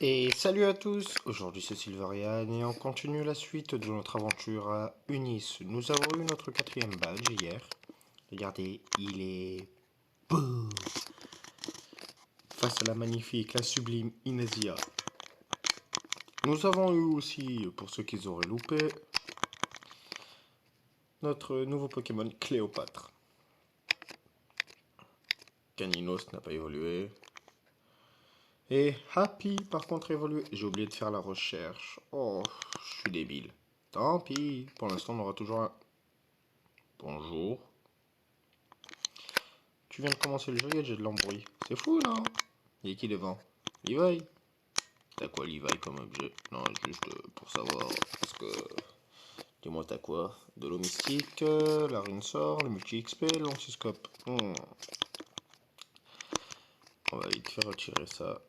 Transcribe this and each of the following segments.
Et salut à tous, aujourd'hui c'est Silverian et on continue la suite de notre aventure à Unis. Nous avons eu notre quatrième badge hier. Regardez, il est beau face à la magnifique, la sublime Inesia. Nous avons eu aussi, pour ceux qui auraient loupé, notre nouveau Pokémon Cléopâtre. Caninos n'a pas évolué. Et Happy par contre a évolué. J'ai oublié de faire la recherche. Oh, je suis débile. Tant pis, pour l'instant on aura toujours un... Bonjour. Tu viens de commencer le jeu et j'ai de l'embrouille. C'est fou, non? Il y a qui devant? Levi? T'as quoi, Levi, comme objet? Non, juste pour savoir. Parce que. Dis-moi, t'as quoi? De l'eau mystique, la rune sort, le multi-XP, l'antiscope. On va vite faire retirer ça.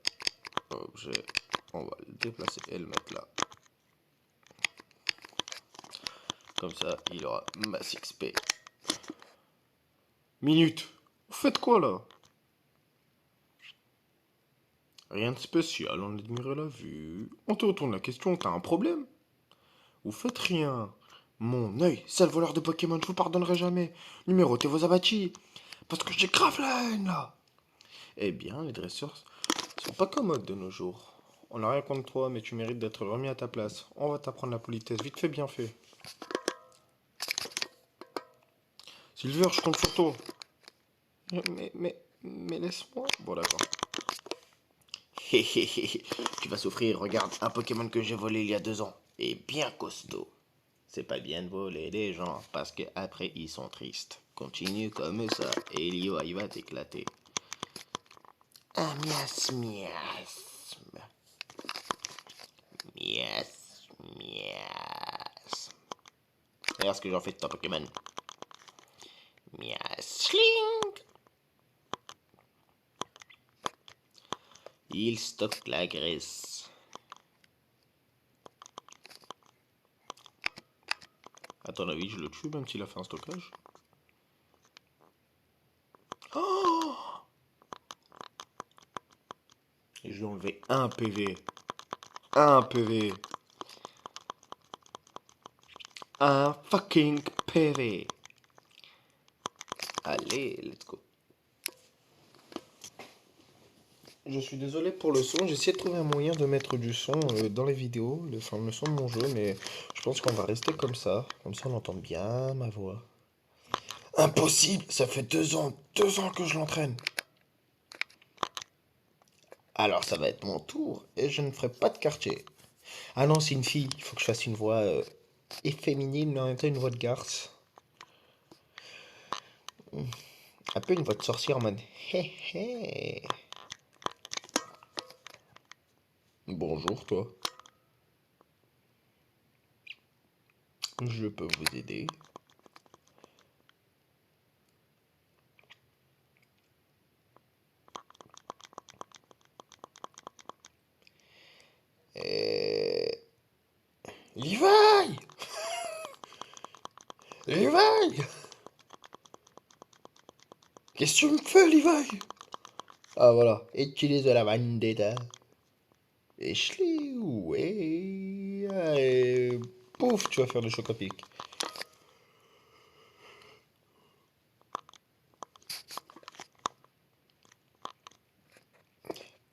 Objet. On va le déplacer et le mettre là. Comme ça, il aura masse XP. Minute! Vous faites quoi là? Rien de spécial, on admirait la vue. On te retourne la question, t'as un problème? Vous faites rien. Mon œil, sale voleur de Pokémon, je vous pardonnerai jamais. Numérotez vos abattis. Parce que j'ai grave la haine, là. Eh bien, les dresseurs sont pas commodes de nos jours. On n'a rien contre toi, mais tu mérites d'être remis à ta place. On va t'apprendre la politesse, vite fait, bien fait. Silver, je compte sur toi. Mais laisse-moi. Bon, d'accord. Hé hé hé, tu vas souffrir, regarde, un Pokémon que j'ai volé il y a 2 ans. Et bien costaud. C'est pas bien de voler des gens, parce que après ils sont tristes. Continue comme ça, et Elio, il va t'éclater. Un miasme. Mias. Regarde ce que j'en fais de ton Pokémon. Miasling. Il stocke la graisse. À ton avis, je le tue même s'il a fait un stockage? Oh! Et je lui ai enlevé un PV. Un PV. Un fucking PV. Allez, let's go. Je suis désolé pour le son, j'ai essayé de trouver un moyen de mettre du son dans les vidéos, le son de mon jeu, mais je pense qu'on va rester comme ça on entend bien ma voix. Impossible, ça fait 2 ans que je l'entraîne. Alors ça va être mon tour et je ne ferai pas de quartier. Ah non, c'est une fille, il faut que je fasse une voix efféminine, mais en même temps une voix de garce. Un peu une voix de sorcière en mode hé hé. Bonjour toi, je peux vous aider. Euh... Levi! Levi! Qu'est-ce que tu me fais, Levi? Ah voilà, utilise la vendetta. Et chliou, et pouf, tu vas faire le choc à pic.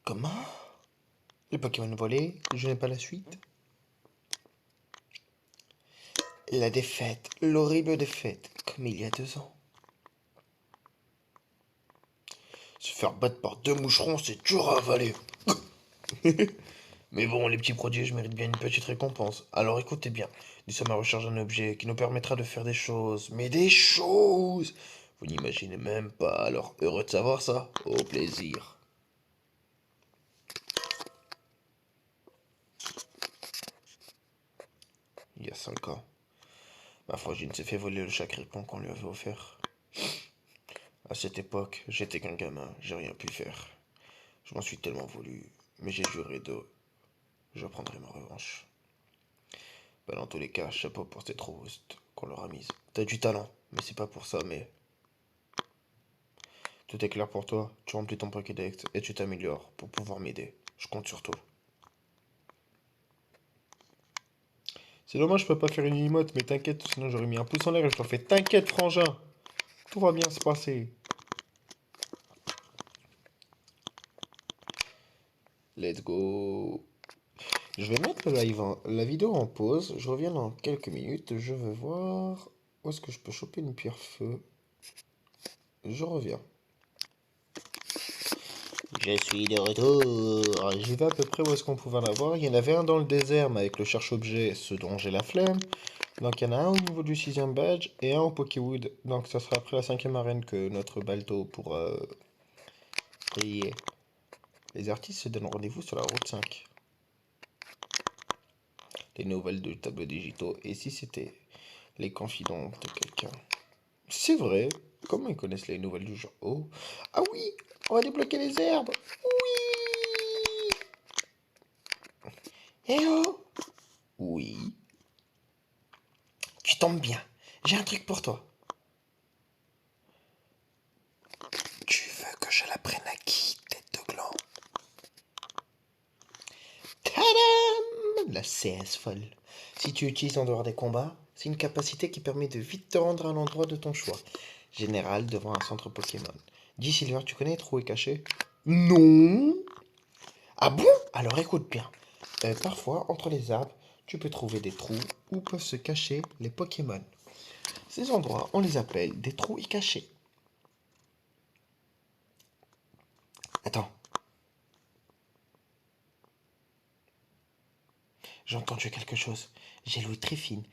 Comment? Le Pokémon volé, je n'ai pas la suite. La défaite, l'horrible défaite, comme il y a 2 ans. Se faire battre par 2 moucherons, c'est dur à avaler. Mais bon, les petits produits, je mérite bien une petite récompense. Alors écoutez bien, nous sommes à la recherche d'un objet qui nous permettra de faire des choses. Mais des choses! Vous n'imaginez même pas, alors heureux de savoir ça. Au plaisir. Il y a 5 ans, ma frangine s'est fait voler le chakripan qu'on lui avait offert. À cette époque, j'étais qu'un gamin, j'ai rien pu faire. Je m'en suis tellement voulu, mais j'ai juré de... Je prendrai ma revanche. Bah dans tous les cas, chapeau pour cette robuste qu'on leur a mise. T'as du talent, mais c'est pas pour ça, mais... Tout est clair pour toi, tu remplis ton Pokédex et tu t'améliores pour pouvoir m'aider. Je compte sur toi. C'est dommage, je peux pas faire une emote, mais t'inquiète, sinon j'aurais mis un pouce en l'air et je t'en fais. T'inquiète, frangin. Tout va bien se passer. Let's go. Je vais mettre le live la vidéo en pause. Je reviens dans quelques minutes. Je veux voir où est-ce que je peux choper une pierre feu. Je reviens. Je suis de retour. J'y vais à peu près où est-ce qu'on pouvait en avoir. Il y en avait un dans le désert, mais avec le cherche-objet, ce dont j'ai la flemme. Donc il y en a un au niveau du 6ème badge et un au Pokéwood. Donc ça sera après la 5ème arène que notre Balto pourra payer. Les artistes se donnent rendez-vous sur la route 5. Les nouvelles de tableaux digitaux. Et si c'était les confidences de quelqu'un? C'est vrai. Comment ils connaissent les nouvelles du genre? Oh. Ah oui, on va débloquer les herbes. Oui. Eh oh. Oui. Tu tombes bien. J'ai un truc pour toi. Tu veux que je la prenne à qui, tête de gland? Tadam! La CS folle. Si tu utilises en dehors des combats, c'est une capacité qui permet de vite te rendre à l'endroit de ton choix. Général devant un centre Pokémon. Dis Silver, tu connais Trou et Caché? Non. Ah bon? Alors écoute bien. Parfois, entre les arbres, tu peux trouver des trous où peuvent se cacher les Pokémon. Ces endroits, on les appelle des trous y cachés. Attends, j'ai entendu quelque chose. J'ai l'ouïe très fine.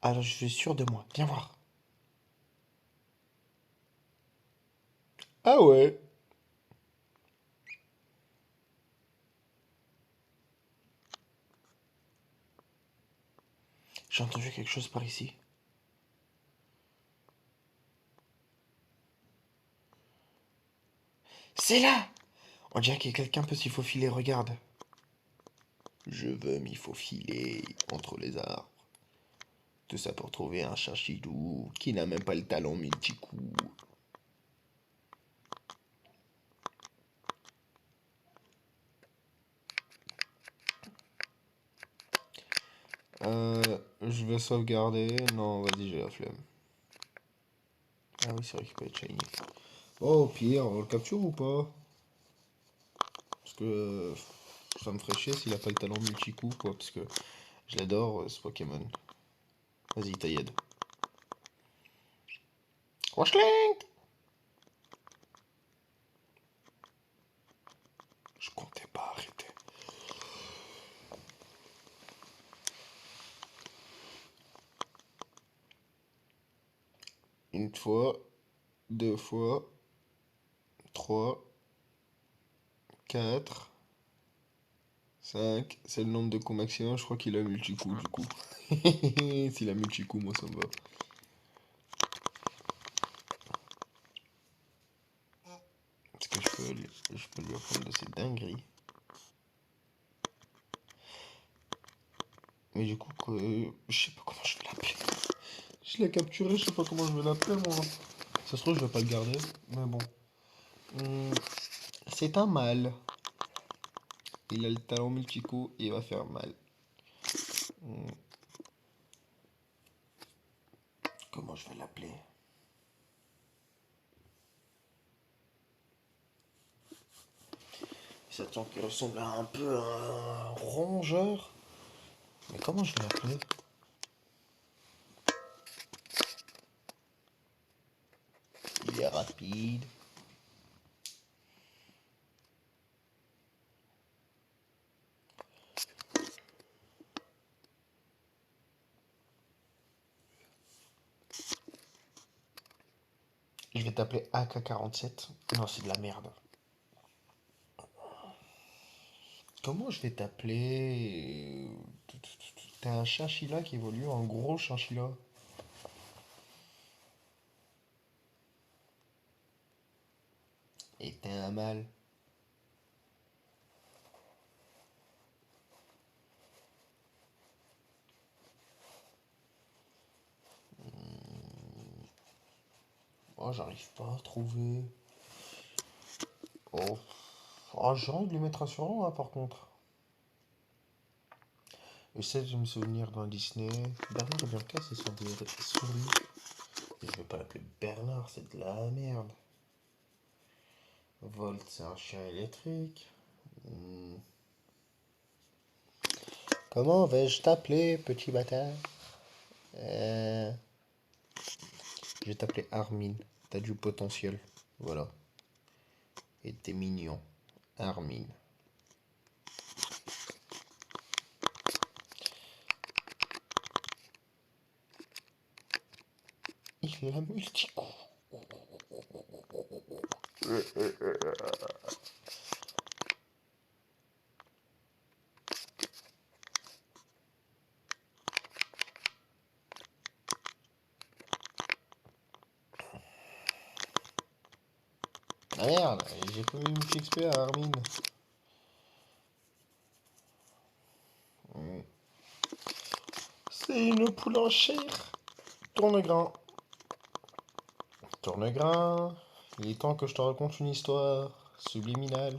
Alors je suis sûr de moi. Viens voir. Ah ouais? J'ai entendu quelque chose par ici. C'est là! On dirait que quelqu'un peut s'y faufiler, regarde. Je veux m'y faufiler entre les arbres. Tout ça pour trouver un chachidou qui n'a même pas le talon multi-coup. Je vais sauvegarder. Non, vas-y, j'ai la flemme. Ah oui, c'est vrai qu'il peut être shiny. Oh, au pire, on le capture ou pas? Parce que ça me ferait chier s'il a pas le talent multi-coup, quoi. Parce que je l'adore, ce Pokémon. Vas-y, Tailled. Washling! Je comptais pas arrêter. Une fois, deux fois, trois, quatre, cinq. C'est le nombre de coups maximum. Je crois qu'il a multi-coup, du coup. S'il a multi-coup, moi ça me va. Est-ce que je peux lui apprendre de ces dingueries? Mais du coup, je sais pas comment je vais l'appeler. Je l'ai capturé, je sais pas comment je vais l'appeler, moi. Ça se trouve, je vais pas le garder. Mais bon. Hmm, c'est un mâle. Il a le talon multi-coup, il va faire mal. Hmm, comment je vais l'appeler? Ça sent qu'il ressemble à un peu à un rongeur. Mais comment je vais l'appeler? Il est rapide. Je vais t'appeler AK-47. Non, c'est de la merde. Comment je vais t'appeler? T'es un chinchilla qui évolue en gros chinchilla. Et t'es un mâle. Oh, j'arrive pas à trouver. Oh, oh j'ai envie de lui mettre un surnom, hein, par contre. J'essaie de me souvenir dans Disney. Bernard et Bianca, c'est sur des souris. Et je vais pas l'appeler Bernard, c'est de la merde. Volt, c'est un chien électrique. Hmm. Comment vais-je t'appeler, petit bâtard? Euh, Je vais t'appeler Armin. T'as du potentiel. Voilà. Et t'es mignon. Armin. Il a multi-coup. Ah merde, j'ai pas mis multi-XP à Armin. Hmm. C'est une poule en chair. Tourne-grain. Tourne-grain. Il est temps que je te raconte une histoire subliminale.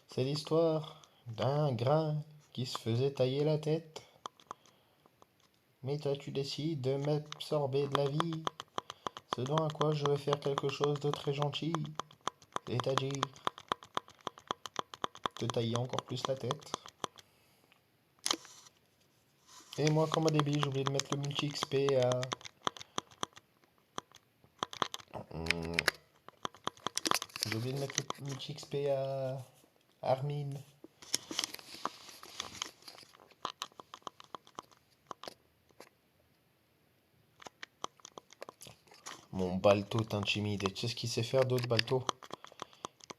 C'est l'histoire d'un grain qui se faisait tailler la tête. Mais toi, tu décides de m'absorber de la vie. Ce dont à quoi je vais faire quelque chose de très gentil. C'est-à-dire te tailler encore plus la tête. Et moi, comme un débile, j'ai oublié de mettre le multi-XP à... Hmm, j'ai oublié de mettre le multi-XP à Armin. Mon Balto t'intimide. Et tu sais ce qu'il sait faire d'autre, Balto?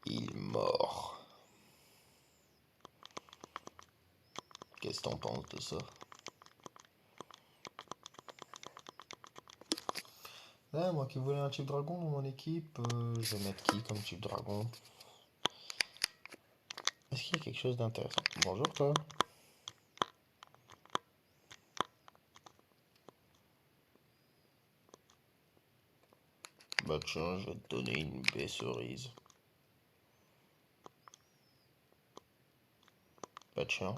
Il mord. Qu'est-ce que t'en penses de ça? Là, moi qui voulais un type dragon dans mon équipe, je vais mettre qui comme type dragon? Est-ce qu'il y a quelque chose d'intéressant? Bonjour toi. Bah tiens, je vais te donner une baie cerise. Bah tiens.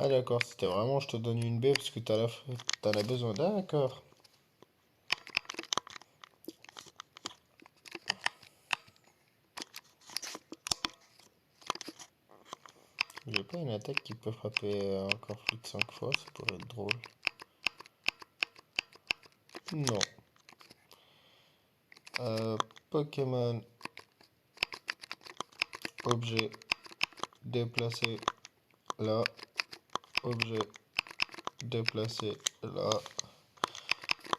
Ah d'accord, c'était vraiment je te donne une baie parce que t'en as besoin. D'accord. J'ai pas une attaque qui peut frapper encore plus de 5 fois, ça pourrait être drôle. Non. Pokémon. Objet. Déplacé. Là. Objet. Déplacé. Là.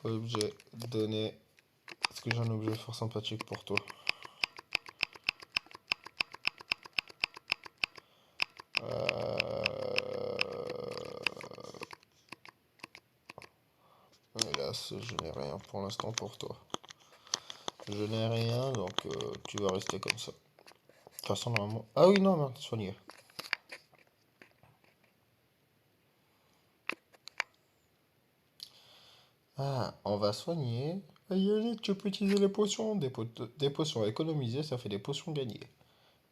Objet. Donné. Est-ce que j'ai un objet fort sympathique pour toi? Hélas, je n'ai rien pour l'instant pour toi. Je n'ai rien, donc tu vas rester comme ça. De toute façon, normalement... Ah oui, non, non, soigné. Ah, on va soigner. Aïe, allez, tu peux utiliser les potions. Des potions économisées, ça fait des potions gagnées.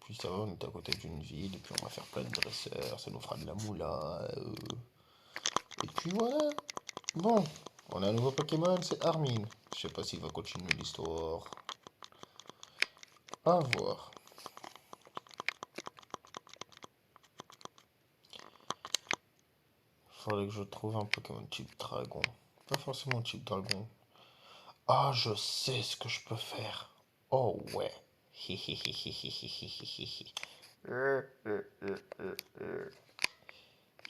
Puis ça va, on est à côté d'une ville, et puis on va faire plein de dresseurs, ça nous fera de la moula. Et puis voilà. Bon, on a un nouveau Pokémon, c'est Armin. Je sais pas s'il va continuer l'histoire. À voir. Faudrait que je trouve un Pokémon type dragon. Pas forcément type dragon. Ah, je sais ce que je peux faire. Oh ouais.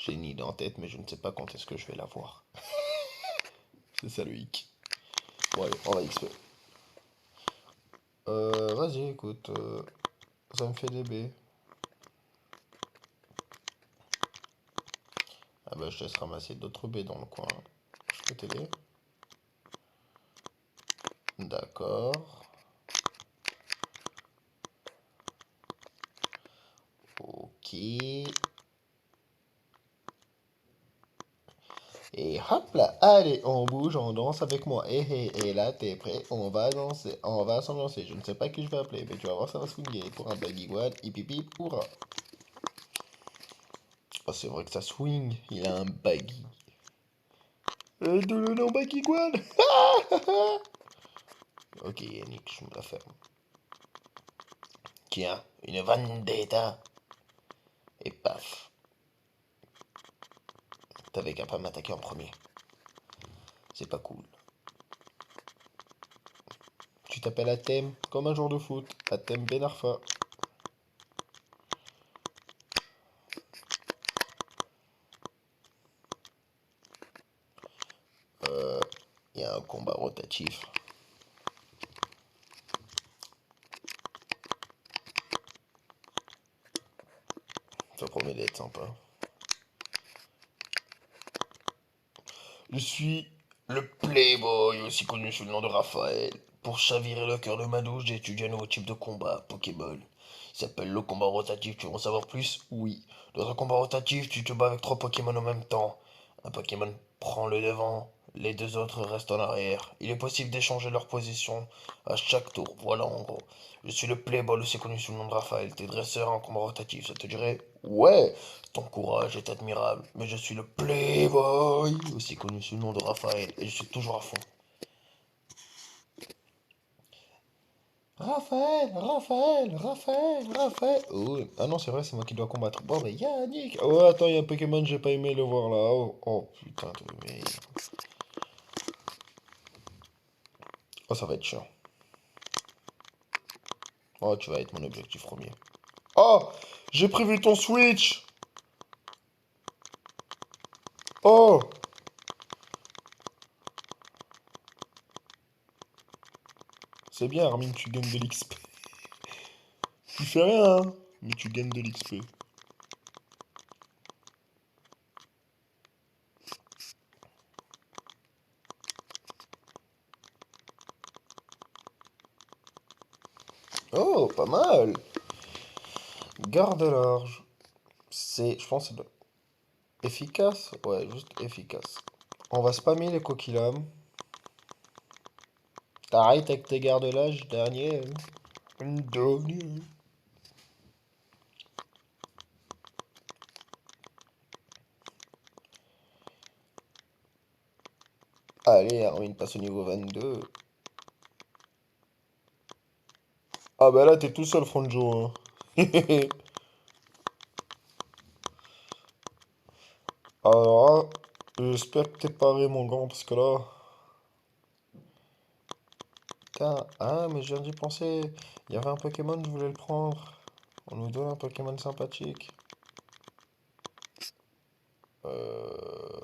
J'ai une idée en tête, mais je ne sais pas quand est-ce que je vais la voir. C'est ça le hic. Bon allez, on va XP. Vas-y, écoute. Ça me fait des B. Ah bah je te laisse ramasser d'autres B dans le coin. Je peux t'aider. D'accord. Ok. Et hop là, allez, on bouge, on danse avec moi. Et là, t'es prêt? On va danser, on va s'ambiancer. Je ne sais pas qui je vais appeler, mais tu vas voir, ça va swinguer. Pour un Baggy One, hip hip hip, hurrah. Oh, c'est vrai que ça swing. Il a un baggy. De le nom baggy Guan. Ok, Yannick, je me la ferme. Tiens, une vendetta. Et paf. T'avais qu'à pas m'attaquer en premier. C'est pas cool. Tu t'appelles Athème, comme un joueur de foot. Athème Ben Arfa. Il y a un combat rotatif. Ça promet d'être sympa. Je suis le Playboy, aussi connu sous le nom de Raphaël. Pour chavirer le cœur de ma douce, j'ai étudié un nouveau type de combat, Pokéball. Il s'appelle le combat rotatif, tu veux en savoir plus? Oui. Dans un combat rotatif, tu te bats avec trois Pokémon en même temps. Un Pokémon prend le devant, les deux autres restent en arrière. Il est possible d'échanger leur position à chaque tour, voilà en gros. Je suis le Playboy, aussi connu sous le nom de Raphaël. T'es dresseur en combat rotatif, ça te dirait? Ouais, ton courage est admirable, mais je suis le Playboy, aussi connu sous le nom de Raphaël, et je suis toujours à fond. Raphaël, Raphaël, Raphaël, Raphaël. Oh, ah non, c'est vrai, c'est moi qui dois combattre. Bon, mais Yannick. Oh, attends, il y a un Pokémon, j'ai pas aimé le voir là. Oh, oh putain de merde. Oh, ça va être chiant. Oh, tu vas être mon objectif premier. Oh, j'ai prévu ton Switch. Oh, c'est bien, Armin, tu gagnes de l'XP. Tu fais rien, hein, mais tu gagnes de l'XP. Oh, pas mal. Garde large. C'est, je pense, que c'est efficace. Ouais, juste efficace. On va spammer les coquilles-lames. T'arrêtes avec tes gardes larges, Daniel. Daniel. Allez, Armin passe au niveau 22. Ah bah là, t'es tout seul, Franjo, hein. Alors là, j'espère que t'es paré, mon grand, parce que là... Putain, ah, mais je viens d'y penser. Il y avait un Pokémon, je voulais le prendre. On nous donne un Pokémon sympathique. Euh...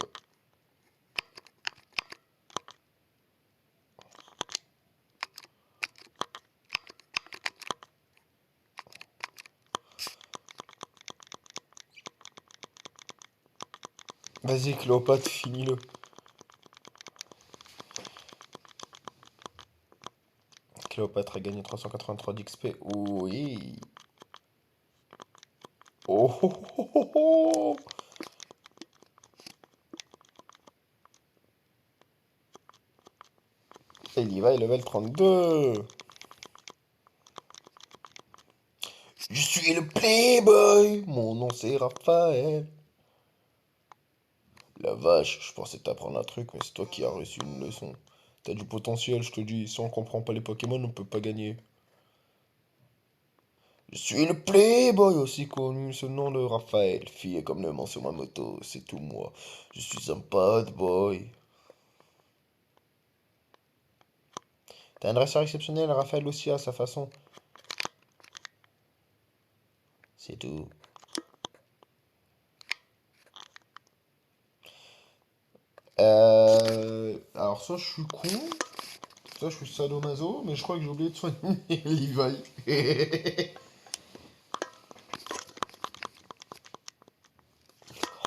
Vas-y, Cléopâtre, finis-le. Cléopâtre a gagné 383 d'XP. Oui. Oh, oh, oh, oh, oh. Et il y va, level 32. Je suis le Playboy. Mon nom c'est Raphaël. La vache, je pensais t'apprendre un truc, mais c'est toi qui as reçu une leçon. T'as du potentiel, je te dis. Si on comprend pas les Pokémon, on peut pas gagner. Je suis le Playboy, aussi connu sous le nom de Raphaël. Fille comme le mention ma moto, c'est tout moi. Je suis un bad boy. T'as un dresseur exceptionnel, Raphaël aussi à sa façon. C'est tout. Alors ça, je suis con. Ça, je suis sadomaso, mais je crois que j'ai oublié de soigner Levi.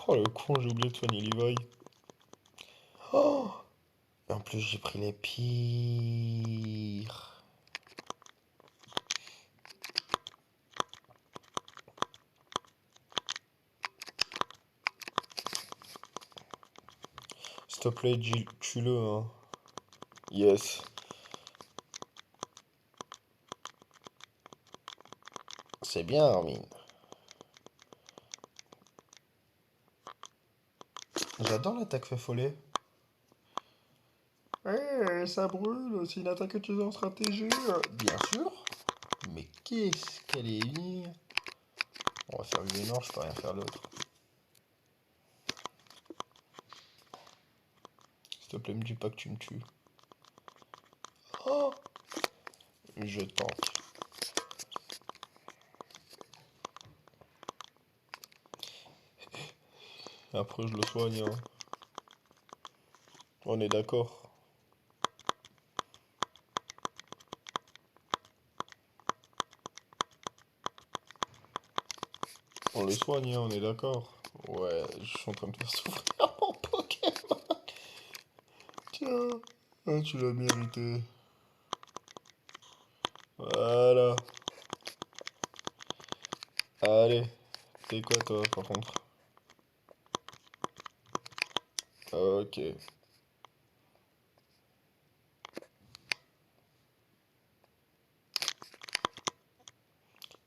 Oh le con, j'ai oublié de soigner Levi. Oh, et en plus, j'ai pris les pires. S'il te plaît, Jill, tue-le, hein. Yes. C'est bien, Armin. J'adore l'attaque fait follet. Eh, ça brûle, c'est une attaque utilisée en stratégie. Bien sûr. Mais qu'est-ce qu'elle est ligne. On va faire une noir, je peux rien faire d'autre. S'il te plaît, me dis pas que tu me tues. Oh, je tente. Après, je le soigne, hein. On est d'accord. On le soigne, hein, on est d'accord. Ouais, je suis en train de faire souffrir mon Pokémon. Tiens, ah, tu l'as mérité. Voilà. Allez, t'es quoi toi par contre? Ok.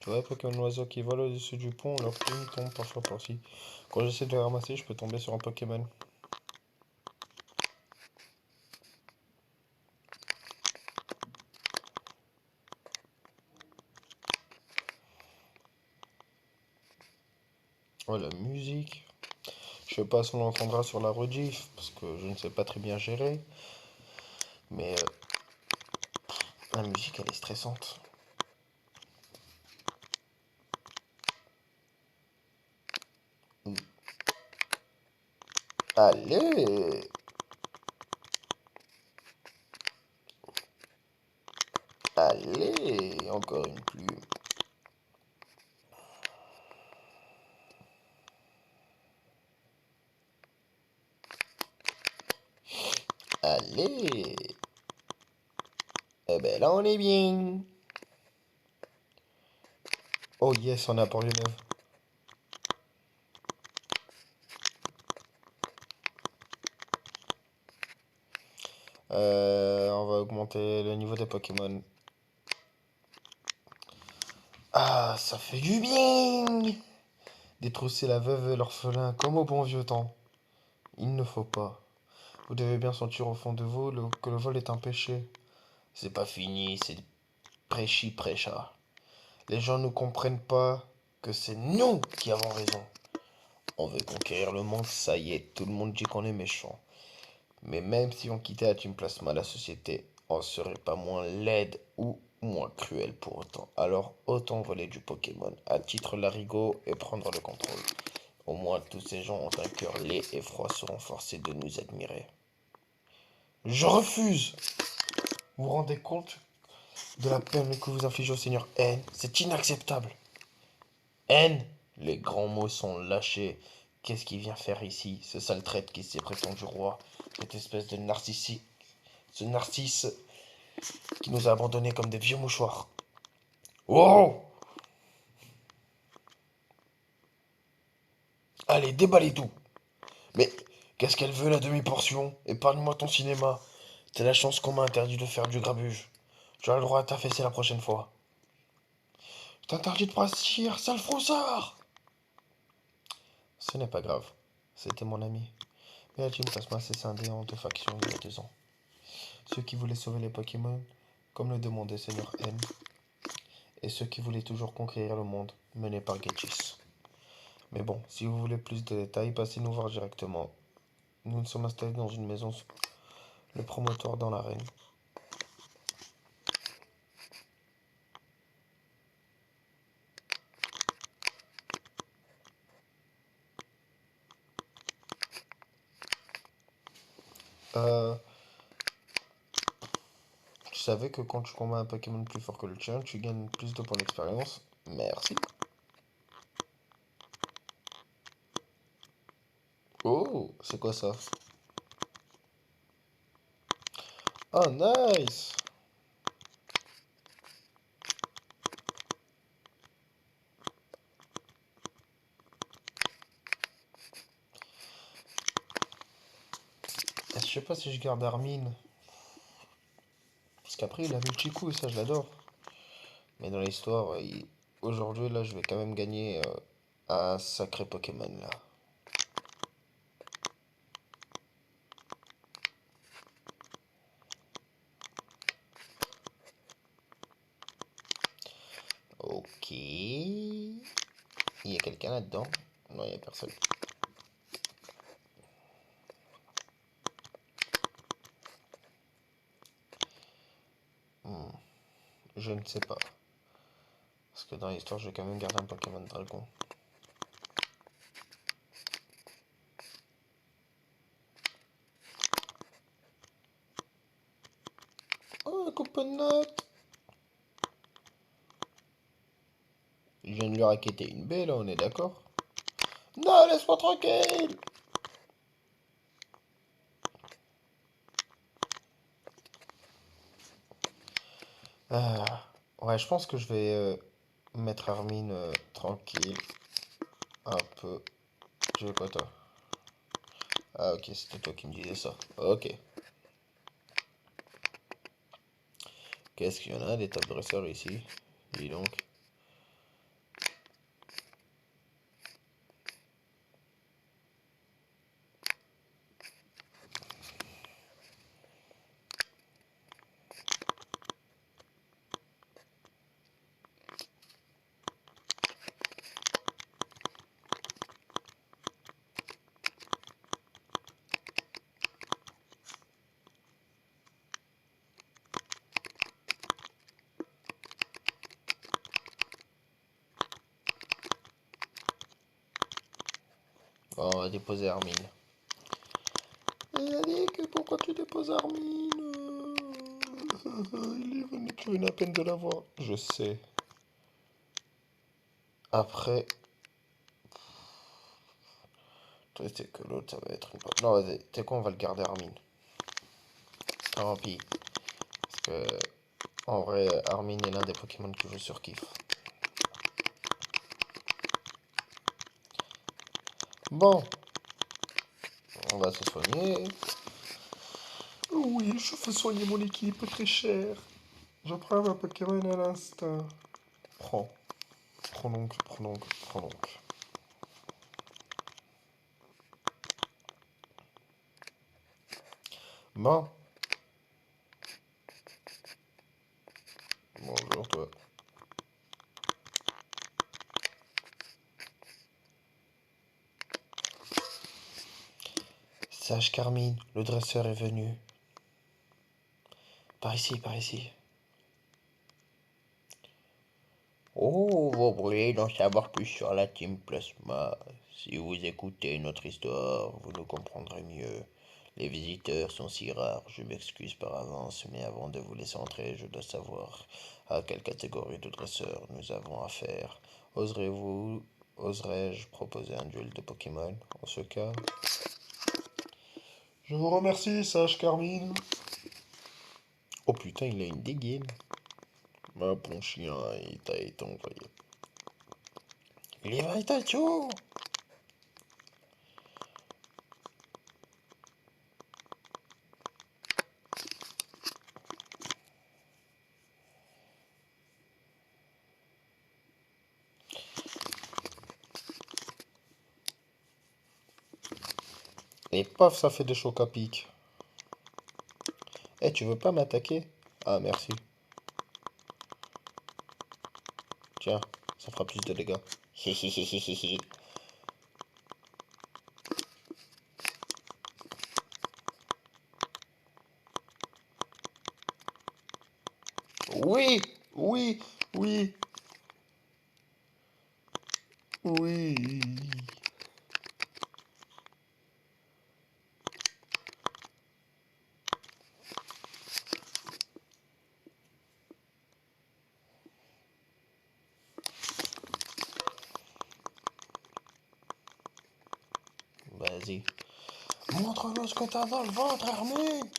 Tu vois, Pokémon oiseau qui vole au-dessus du pont, leur plume tombe parfois par-ci. Quand j'essaie de les ramasser, je peux tomber sur un Pokémon. Oh, la musique. Je sais pas si on l'entendra sur la rediff, parce que je ne sais pas très bien gérer. Mais la musique, elle est stressante. Allez! Allez! Encore une plume. Allez! Eh ben là, on est bien. Oh yes, on a pour les neuf. On va augmenter le niveau des Pokémon. Ah, ça fait du bien! Détrousser la veuve et l'orphelin comme au bon vieux temps. Il ne faut pas. Vous devez bien sentir au fond de vous que le vol est un péché. C'est pas fini, c'est prêchi prêcha. Les gens ne comprennent pas que c'est nous qui avons raison. On veut conquérir le monde, ça y est, tout le monde dit qu'on est méchant. Mais même si on quittait la Team Plasma, la société, on serait pas moins laide ou moins cruel pour autant. Alors autant voler du Pokémon à titre larigot et prendre le contrôle. Au moins tous ces gens ont un cœur laid et froid seront forcés de nous admirer. Je refuse! Vous vous rendez compte de la peine que vous infligez au Seigneur N? C'est inacceptable! N! Les grands mots sont lâchés. Qu'est-ce qu'il vient faire ici, ce sale traître qui s'est prétendu roi? Cette espèce de narcissique. Ce narcisse qui nous a abandonnés comme des vieux mouchoirs. Oh! Allez, déballez tout! Mais qu'est-ce qu'elle veut, la demi-portion? Épargne-moi ton cinéma. C'est la chance qu'on m'a interdit de faire du grabuge. J'aurai le droit à t'affaisser la prochaine fois. Je t'interdis de partir, sale froussard! Ce n'est pas grave. C'était mon ami. Mais la team Plasma s'est scindée en deux factions il y a 2 ans. Ceux qui voulaient sauver les Pokémon, comme le demandait Seigneur M, et ceux qui voulaient toujours conquérir le monde, menés par Getis. Mais bon, si vous voulez plus de détails, passez nous voir directement. Nous nous sommes installés dans une maison, le promoteur dans l'arène. Euh, tu savais que quand tu combats un Pokémon plus fort que le tien, tu gagnes plus de points d'expérience? Merci. Oh, c'est quoi ça? Oh, nice! Je sais pas si je garde Armin. Parce qu'après, il a multi-coup et ça, je l'adore. Mais dans l'histoire, aujourd'hui, là, je vais quand même gagner un sacré Pokémon, là. Il y a quelqu'un là-dedans? Non, il n'y a personne. Hmm, Je ne sais pas. Parce que dans l'histoire, je vais quand même garder un Pokémon Dragon. Oh, un coupon. Je viens de lui raqueter une baie, là, on est d'accord? Non, laisse-moi tranquille! Ah, ouais, je pense que je vais mettre Armin tranquille. Un peu. Tu veux quoi, toi? Ah, ok, c'était toi qui me disais ça. Ok. Qu'est-ce qu'il y en a, des top dresseurs ici? Dis donc. Bon, on va déposer Armin. Il a dit que pourquoi tu déposes Armin? Il est venu, tu venais à peine de l'avoir. Je sais. Après, toi, c'est que l'autre, ça va être une... Non, vas-y, tu sais quoi, on va le garder Armin. Tant pis. Parce que, en vrai, Armin est l'un des Pokémon que je surkiffe. Bon, on va se soigner. Oui, je fais soigner mon équipe très cher. Je prends ma Pokémon à l'instinct. Prends. Prends donc, prends donc, prends donc. Bon, bonjour toi. Sage Carmine, le dresseur est venu. Par ici, par ici. Oh, vous voulez en savoir plus sur la Team Plasma. Si vous écoutez notre histoire, vous nous comprendrez mieux. Les visiteurs sont si rares, je m'excuse par avance, mais avant de vous laisser entrer, je dois savoir à quelle catégorie de dresseurs nous avons affaire. Oserez-vous, oserais-je proposer un duel de Pokémon en ce cas? Je vous remercie, sage Carmine. Oh putain, il a une dégaine. Ah, bon chien, il t'a été envoyé. Il est vrai, Tacho! Et paf, ça fait des chocs à pic. Eh, tu veux pas m'attaquer? Ah, merci. Tiens, ça fera plus de dégâts. Hihihihihi. Oui, oui, oui, oui. Vas-y. Montre-nous ce que t'as dans le ventre, Hermine.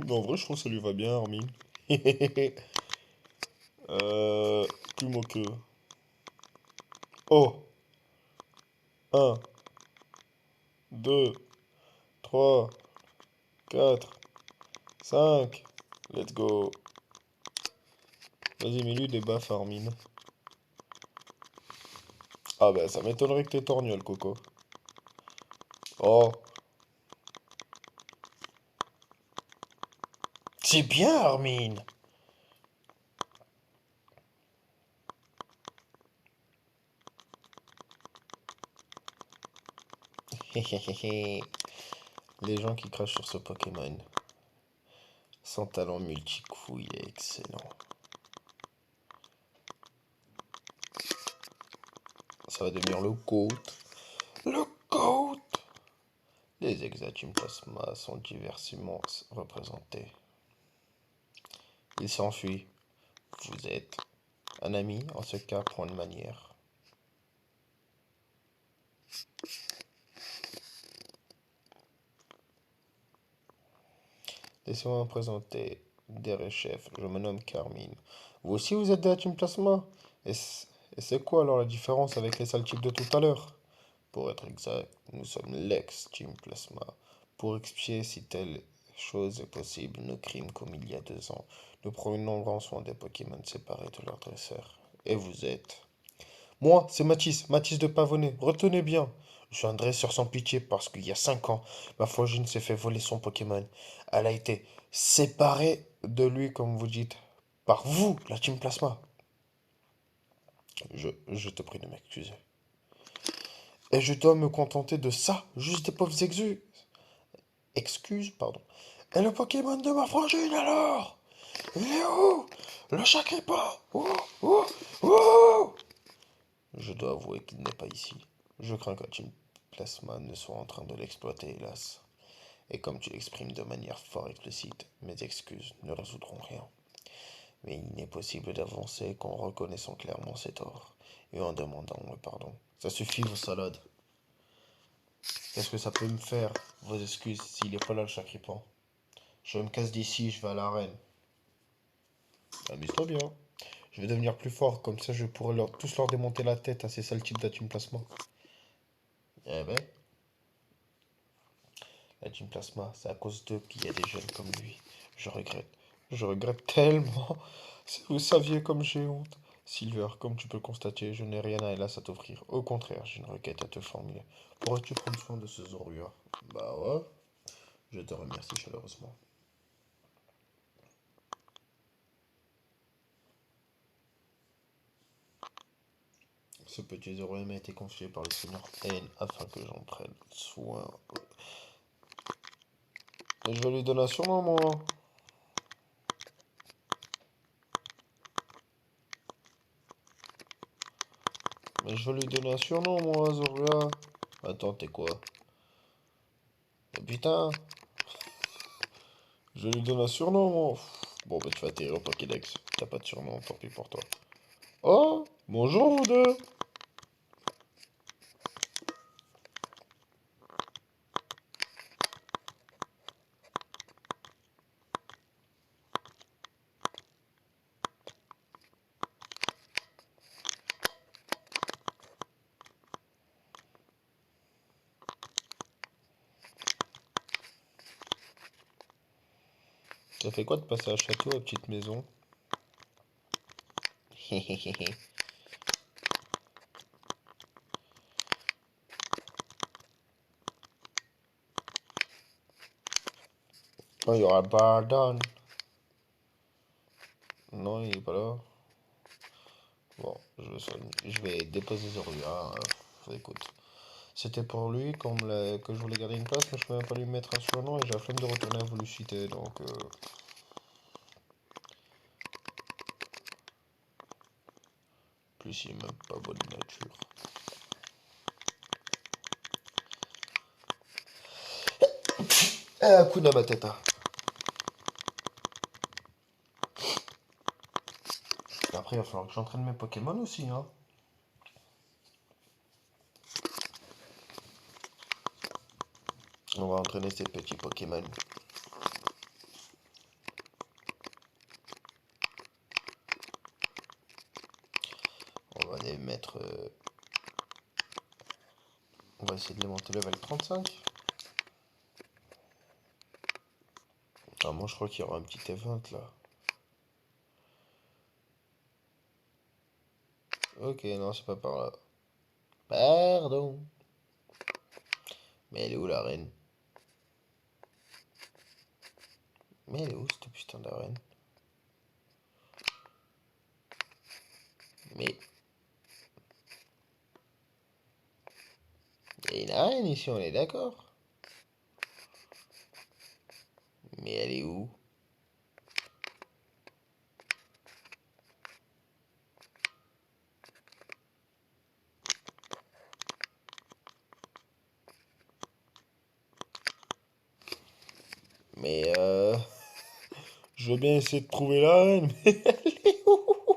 En vrai, je trouve que ça lui va bien, Armin. Plus moqueux. Oh, un, 2, 3, 4, 5. Let's go. Vas-y, mets-lui des baffes, Armin. Ah bah, ça m'étonnerait que t'aies torgnole, Coco. Oh, c'est bien, Armin. Les gens qui crachent sur ce Pokémon. Son talent multi-couille est excellent. Ça va devenir le GOAT. Le GOAT! Les Exateam Plasma sont diversement représentés. Il s'enfuit. Vous êtes un ami, en ce cas, point de manière. Laissez-moi me présenter. Chef, je me nomme Carmine. Vous aussi, vous êtes de la Team Plasma? Et c'est quoi alors la différence avec les sales types de tout à l'heure? Pour être exact, nous sommes l'ex-Team Plasma. Pour expier si telle chose est possible, nos crimes commis il y a 2 ans, nous prenons grand soin des Pokémon séparés de leurs dresseurs. Et vous êtes? Moi, c'est Mathis de Pavonnet. Retenez bien. Je suis un dresseur sans pitié parce qu'il y a 5 ans, ma frangine s'est fait voler son Pokémon. Elle a été séparée de lui, comme vous dites, par vous, la Team Plasma. Je te prie de m'excuser. Et je dois me contenter de ça, juste des pauvres excuses, pardon. Et le Pokémon de ma frangine alors? Il est où? Le Chakripa? Où? Où? Où? Je dois avouer qu'il n'est pas ici. Je crains que la Team Plasma ne soit en train de l'exploiter, hélas. Et comme tu l'exprimes de manière fort explicite, mes excuses ne résoudront rien. Mais il n'est possible d'avancer qu'en reconnaissant clairement ses torts et en demandant le pardon. Ça suffit, vos salades. Qu'est-ce que ça peut me faire, vos excuses, s'il n'est pas là le Chakripan? Je me casse d'ici, je vais à l'arène. Amuse-toi bien. Je vais devenir plus fort, comme ça je pourrai tous leur démonter la tête à ces sales types d'Atum Plasma. Eh ben, la Team Plasma, c'est à cause d'eux qu'il y a des jeunes comme lui. Je regrette. Je regrette tellement. Si vous saviez comme j'ai honte. Silver, comme tu peux le constater, je n'ai rien à hélas à t'offrir. Au contraire, j'ai une requête à te formuler. Pourrais-tu prendre soin de ce Zorua? Bah ouais. Je te remercie chaleureusement. Ce petit Zorua m'a été confié par le Seigneur N afin que j'en prenne soin. Et je vais lui donner un surnom, moi. Mais je vais lui donner un surnom, moi, Zorua. Attends, t'es quoi? Putain, je lui donne un surnom, moi. Bon, bah, tu vas atterrir au Pokédex. T'as pas de surnom, tant pis pour toi. Oh, bonjour, vous deux. Ça fait quoi de passer à château, à petite maison? Oh, il y aura Bardon. Non, il est pas là. Bon, je vais déposer Zorua. Écoute, c'était pour lui que je voulais garder une place, mais je peux même pas lui mettre un surnom et j'ai la flemme de retourner à Volucité, donc... Plus il est même pas bonne nature. Un coup dans ma tête. Hein. Après, il va falloir que j'entraîne mes Pokémon aussi, hein. On va entraîner ces petits Pokémon. On va les mettre... On va essayer de les monter level 35. Ah, moi, je crois qu'il y aura un petit event, là. Ok, non, c'est pas par là. Pardon. Mais elle est où, la reine? Mais elle est où, cette putain de reine? Mais Il y a une arène ici, on est d'accord. Mais elle est où? Mais je veux bien essayer de trouver l'arène, mais elle est où?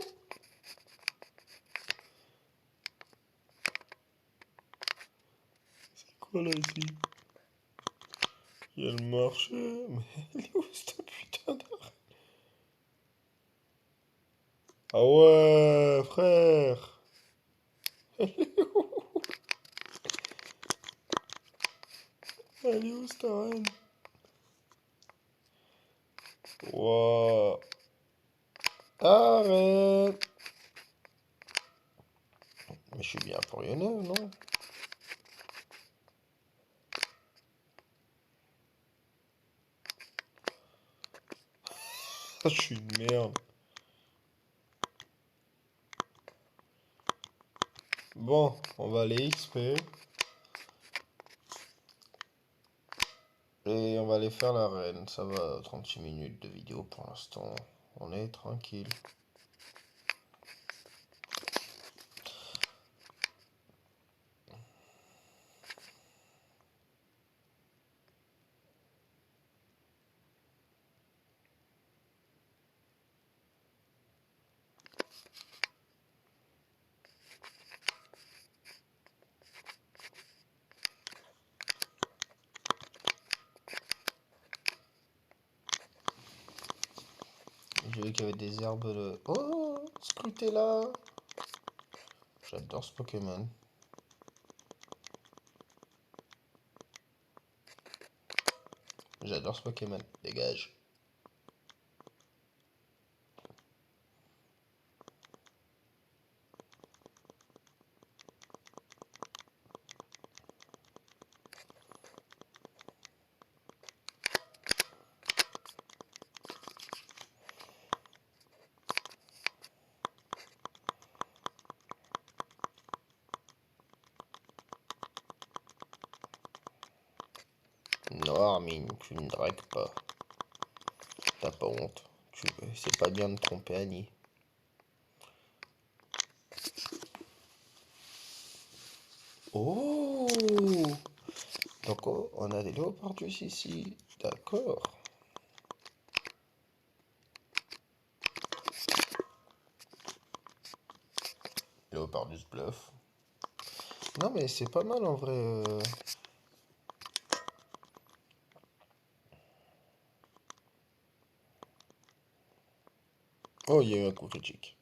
C'est quoi là ici? Il y a le marché, mais elle est où cette putain d'arène? Ah ouais, frère! Elle est où? Elle est où cette arène? Waouh! Arrête! Mais je suis bien pour Lyonnais, non? Je suis une merde. Bon, on va aller XP. Et on va aller faire l'arène. Ça va, 36 minutes de vidéo pour l'instant. On est tranquille. J'ai vu qu'il y avait des herbes de... Oh, Scrutella! J'adore ce Pokémon. J'adore ce Pokémon. Dégage. Non, Armine, tu ne dragues pas. T'as pas honte. C'est pas bien de tromper Annie. Oh! Donc oh, on a des léopardus ici. D'accord. Léopardus bluff. Non mais c'est pas mal en vrai. Oh, il y a eu un coup critique.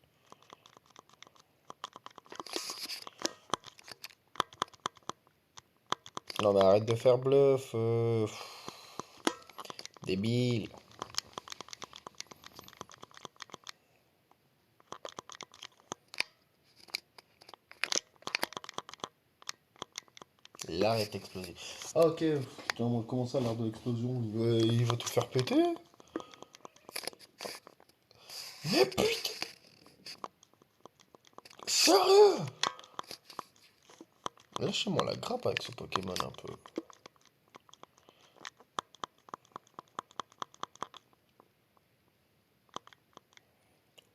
Non mais arrête de faire bluff. Débile. L'art est explosé. Ah ok. Putain, comment ça l'art de l'explosion? Il va tout faire péter? Mais putain! Sérieux? Lâchez-moi la grappe avec ce Pokémon un peu.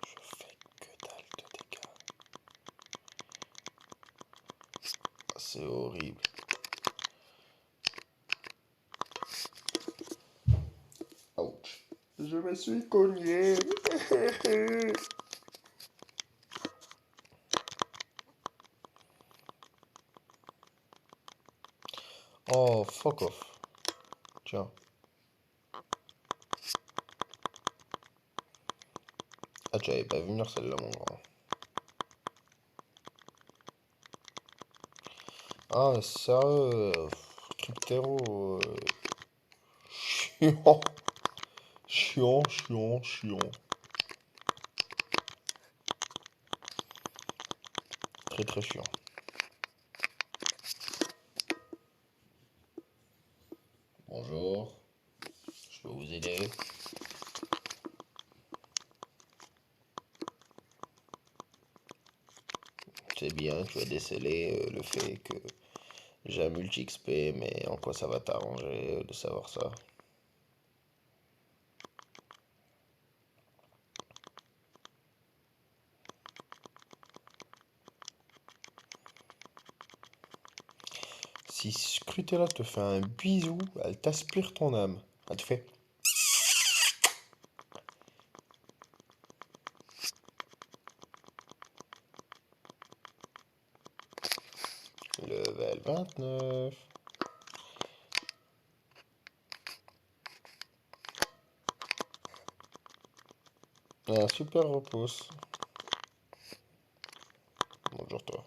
Je fais que dalle de dégâts. Ah, c'est horrible. Ouch. Je me suis cogné. Oh, fuck off. Tiens. Ah, tu avais pas vu venir celle-là, mon grand. Ah, sérieux, Cryptero, chiant, chiant, chiant, chiant. Très très chiant. Bonjour, je peux vous aider? C'est bien, tu as décelé le fait que J'ai un multi XP, mais en quoi ça va t'arranger de savoir ça? Si Scrutella te fait un bisou, elle t'aspire ton âme. Elle te fait. Level 29. Un super repousse. Bonjour toi.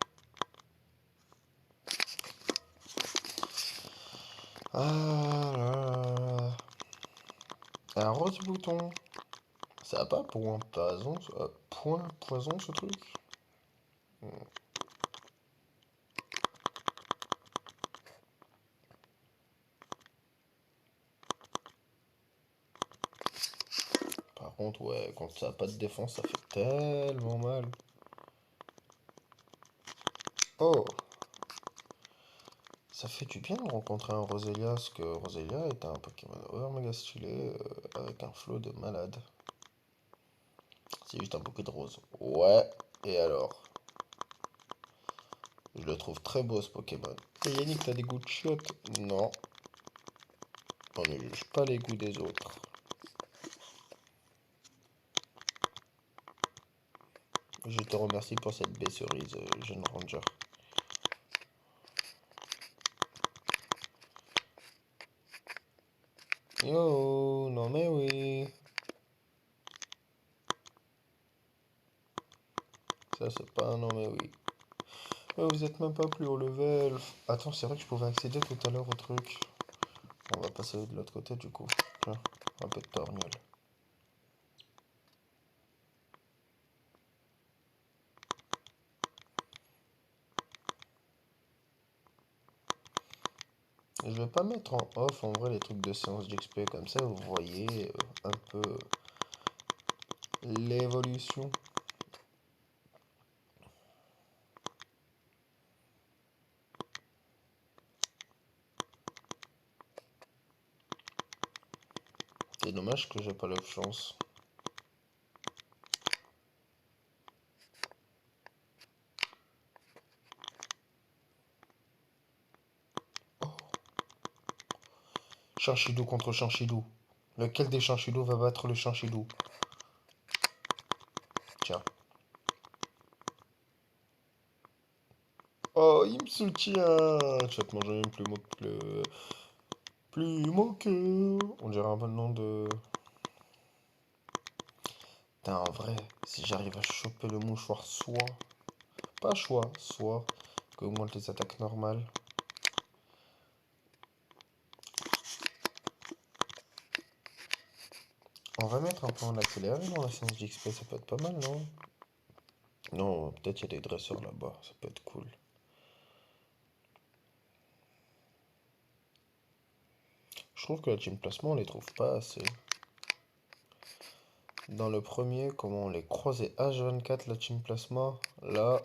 Ah là là. Un rose bouton. Ça a pas point poison, point poison ce truc? Hmm. Par contre, ouais, quand ça a pas de défense, ça fait tellement mal. Oh, ça fait du bien de rencontrer un Roselia, parce que Roselia est un Pokémon vraiment méga stylé, avec un flow de malade. C'est juste un bouquet de roses. Ouais, et alors? Je le trouve très beau ce Pokémon. Et Yannick, t'as des goûts de chiottes? Non, on ne juge pas les goûts des autres. Je te remercie pour cette baie cerise, jeune ranger. Yo, non mais oui. Ça c'est pas un non mais oui. Mais vous êtes même pas plus haut level. Attends, c'est vrai que je pouvais accéder tout à l'heure au truc. On va passer de l'autre côté du coup. Tiens, un peu de torgnole. Je vais pas mettre en off en vrai les trucs de séance d'XP comme ça, vous voyez un peu l'évolution. C'est dommage que j'ai pas la chance. Chinchidou contre Chinchidou. Lequel des Chinchidou va battre le Chinchidou? Tiens. Oh, il me soutient. Tu vas te manger même plus moqueux. On dirait un peu le nom de... Putain, en vrai, si j'arrive à choper le mouchoir soit... Pas choix, soit... Que augmente les attaques normales. On va mettre un peu en accéléré dans la séance d'XP, ça peut être pas mal, non? Non, peut-être il y a des dresseurs là-bas, ça peut être cool. Je trouve que la team placement, on les trouve pas assez. Dans le premier, comment on les croisait H24, la team plasma. Là,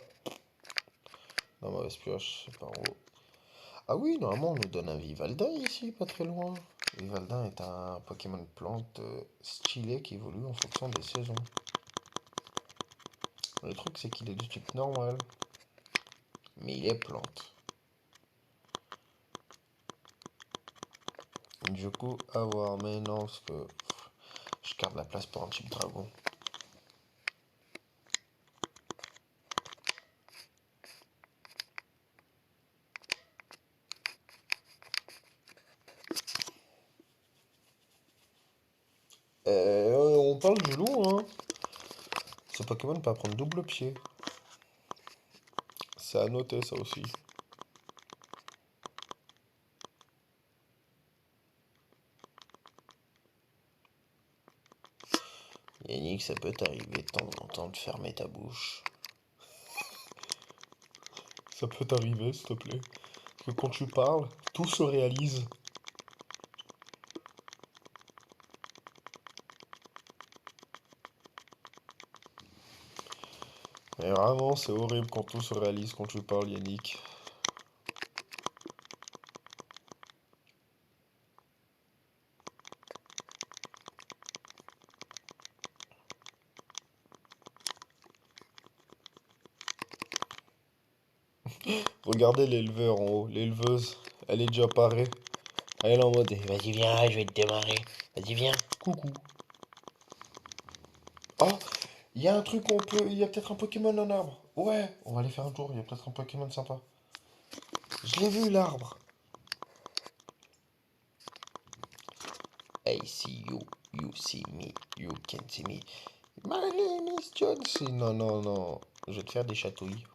dans mauvaise pioche, c'est par où? Ah oui, normalement, on nous donne un Vivaldin ici, pas très loin. Vivaldin est un Pokémon plante stylé qui évolue en fonction des saisons. Le truc, c'est qu'il est du type normal, mais il est plante. Du coup, à voir, mais non, parce que je garde la place pour un type dragon. On parle du loup, hein. Ce Pokémon peut apprendre double pied. C'est à noter, ça aussi. Yannick, ça peut t'arriver de temps en temps de fermer ta bouche. Ça peut t'arriver, s'il te plaît. Que quand tu parles, tout se réalise. Et vraiment, c'est horrible quand tout se réalise quand tu parles, Yannick. Regardez l'éleveur en haut, l'éleveuse. Elle est déjà parée. Elle est en mode, vas-y viens, je vais te démarrer. Vas-y viens, coucou. Oh, il y a un truc qu'on peut... Il y a peut-être un Pokémon en arbre. Ouais, on va aller faire un tour, il y a peut-être un Pokémon sympa. Je l'ai vu l'arbre. I see you, you see me, you can see me. My name is Johnson. Non, non, non. Je vais te faire des chatouilles.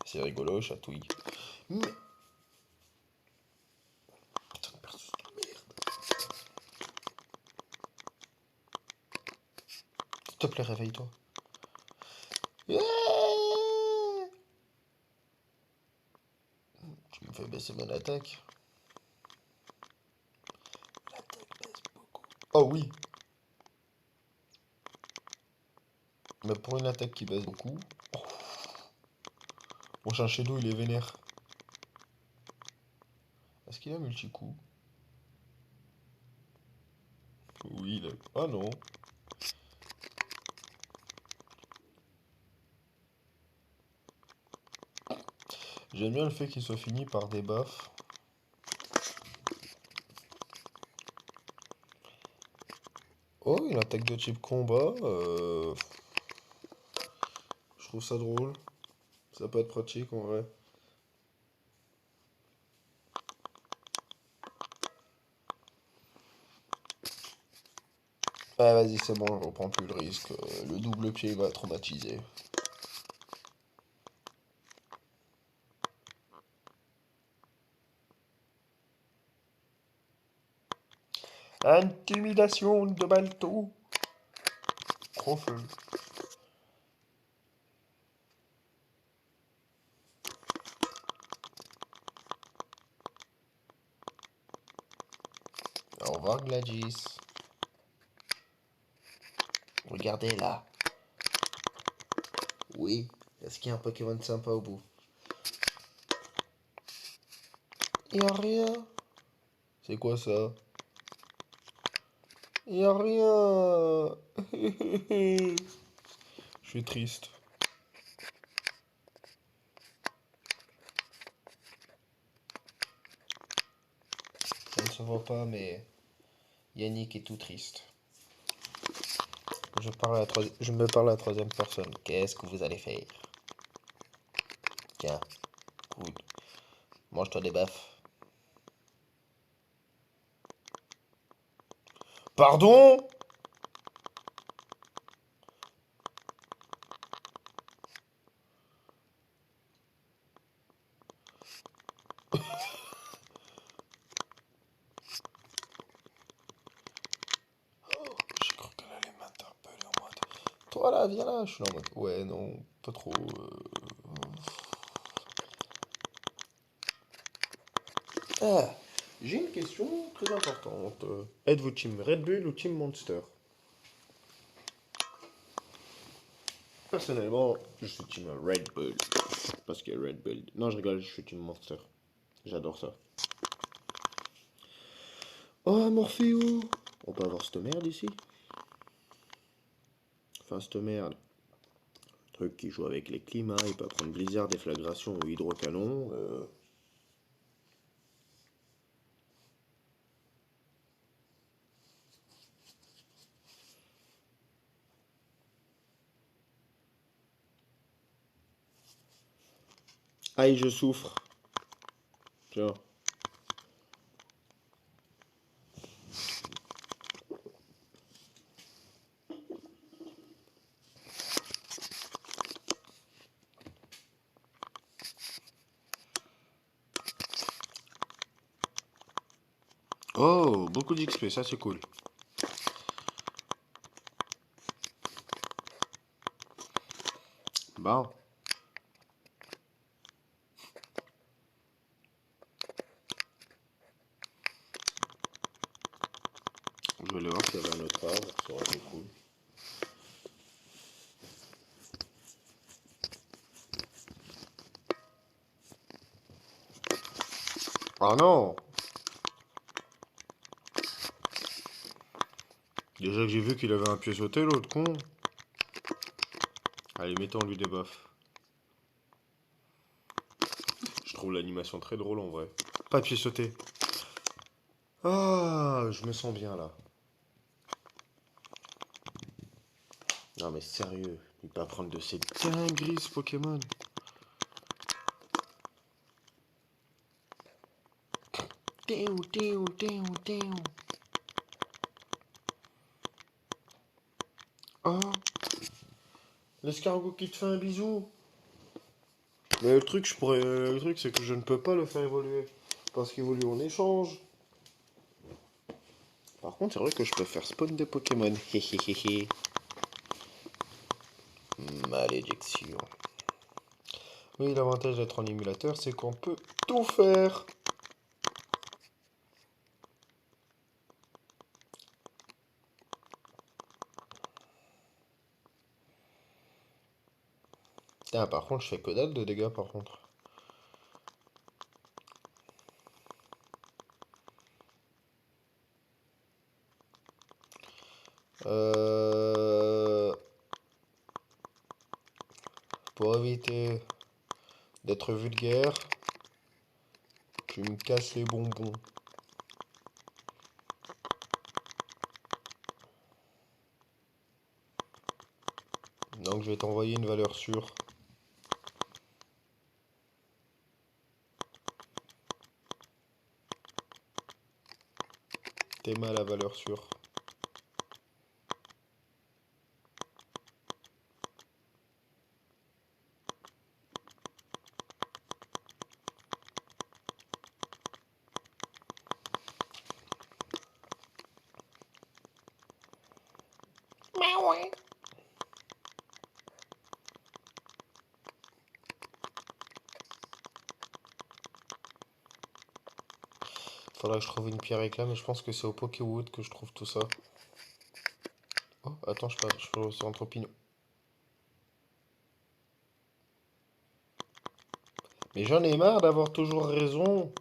C'est rigolo, chatouille. Mais... Putain de perso de merde. S'il te plaît, réveille-toi. Yeah. Tu me fais baisser mon attaque. L'attaque baisse beaucoup. Oh oui. Mais pour une attaque qui baisse beaucoup... Oh. Mon chien Shadow, il est vénère. Est-ce qu'il a multi-coup? Oui, il a... Ah non. J'aime bien le fait qu'il soit fini par des baffes. Oh, une attaque de type combat. Je trouve ça drôle. Ça peut être pratique en vrai. Ah vas-y, c'est bon, je reprends plus le risque. Le double pied va traumatiser. Intimidation de Balto. Trop feu. Au revoir Gladys. Regardez là. Oui. Est-ce qu'il y a un Pokémon sympa au bout? Y a rien. C'est quoi ça? Y a rien. Je suis triste. Ça ne se voit pas, mais Yannick est tout triste. Je me parle à la troisième personne. Qu'est-ce que vous allez faire? Tiens, good. Mange-toi des baffes. Pardon? J'ai cru qu'elle allait m'interpeller en mode. Toi là, viens là. Je suis là en mode. Ouais, non, pas trop. Ah, j'ai une question très importante. Êtes-vous team Red Bull ou team Monster? Personnellement, je suis team Red Bull. Parce que Red Bull. Non, je rigole, je suis team Monster. J'adore ça. Oh, Morpheo! On peut avoir cette merde ici? Enfin, cette merde. Truc qui joue avec les climats, il peut prendre blizzard, déflagration ou hydrocanon. Aïe, je souffre. Tiens. Oh, beaucoup d'XP, ça c'est cool. Bah, je vais aller voir s'il y avait un autre arbre, ça aurait été cool. Ah non! Déjà que j'ai vu qu'il avait un pied sauté, l'autre con. Allez, mettons-lui des baffes. Je trouve l'animation très drôle en vrai. Papier sauté. Ah, je me sens bien là. Non mais sérieux, il peut apprendre de ces dingueries ce Pokémon. Téou, téou, téou, téou. Oh, l'escargot qui te fait un bisou. Mais le truc c'est que je ne peux pas le faire évoluer. Parce qu'il évolue en échange. Par contre, c'est vrai que je peux faire spawn des Pokémon. Hehehehe. Malédiction. Oui, l'avantage d'être en émulateur, c'est qu'on peut tout faire. Ah, par contre, je fais que dalle de dégâts, par contre. Euh... Pour éviter d'être vulgaire, tu me casses les bonbons. Donc je vais t'envoyer une valeur sûre. T'es mal à valeur sûre. Faudrait que je trouve une pierre éclat, mais je pense que c'est au Pokéwood que je trouve tout ça. Oh, attends, je peux sur un champignon. Mais j'en ai marre d'avoir toujours raison.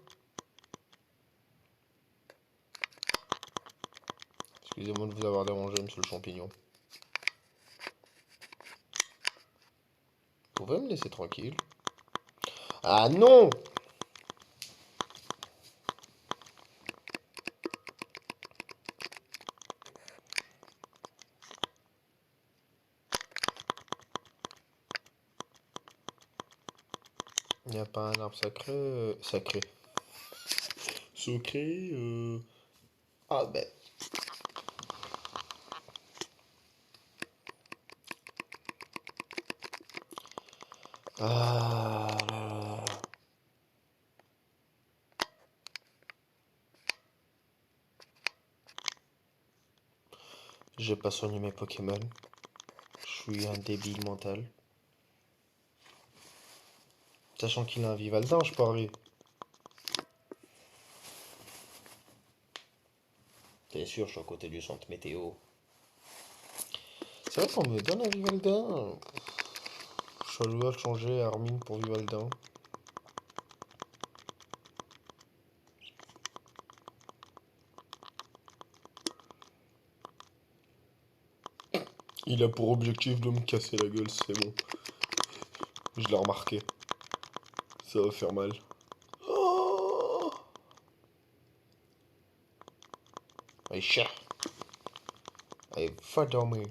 Excusez-moi de vous avoir dérangé, monsieur le champignon. Vous pouvez me laisser tranquille? Ah non! Il n'y a pas un arbre sacré. Sacré. Secret. Ah ben. Ah là là. J'ai pas soigné mes Pokémon. Je suis un débile mental. Sachant qu'il a un Vivaldin, je parie. T'es sûr, je suis à côté du centre météo. C'est vrai qu'on me donne un Vivaldin. Je dois le changer à Armine pour Vivaldin. Il a pour objectif de me casser la gueule, c'est bon. Je l'ai remarqué. Ça va faire mal. Oh, allez, chat. Allez, va dormir.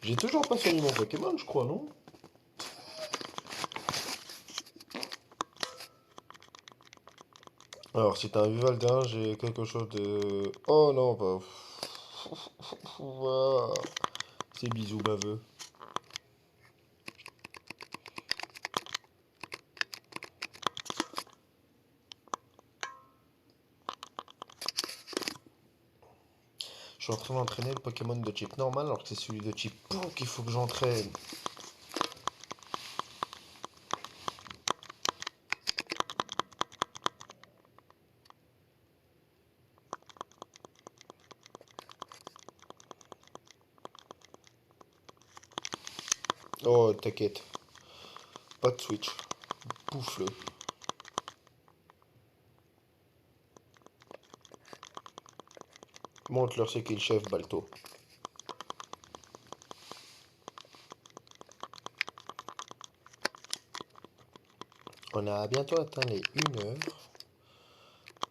J'ai toujours pas soigné mon Pokémon, je crois, non? Alors, si t'as un Vivaldin, j'ai quelque chose de... Oh non, bah... Ouah. C'est bisous baveux. Je suis en train d'entraîner le Pokémon de type normal alors que c'est celui de type Pou qu'il faut que j'entraîne. Oh, t'inquiète. Pas de switch. Bouffe-le. Montre-leur c'est qui le chef, Balto. On a bientôt atteint les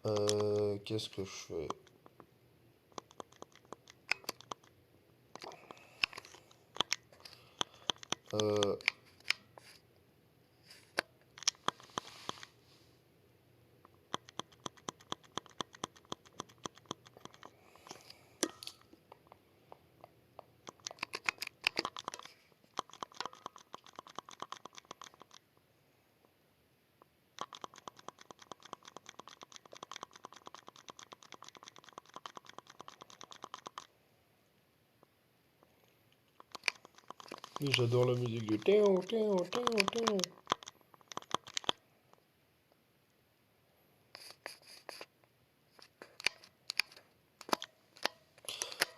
1 heure. Qu'est-ce que je fais? Euh, J'adore la musique du téo, téo, téo, téo.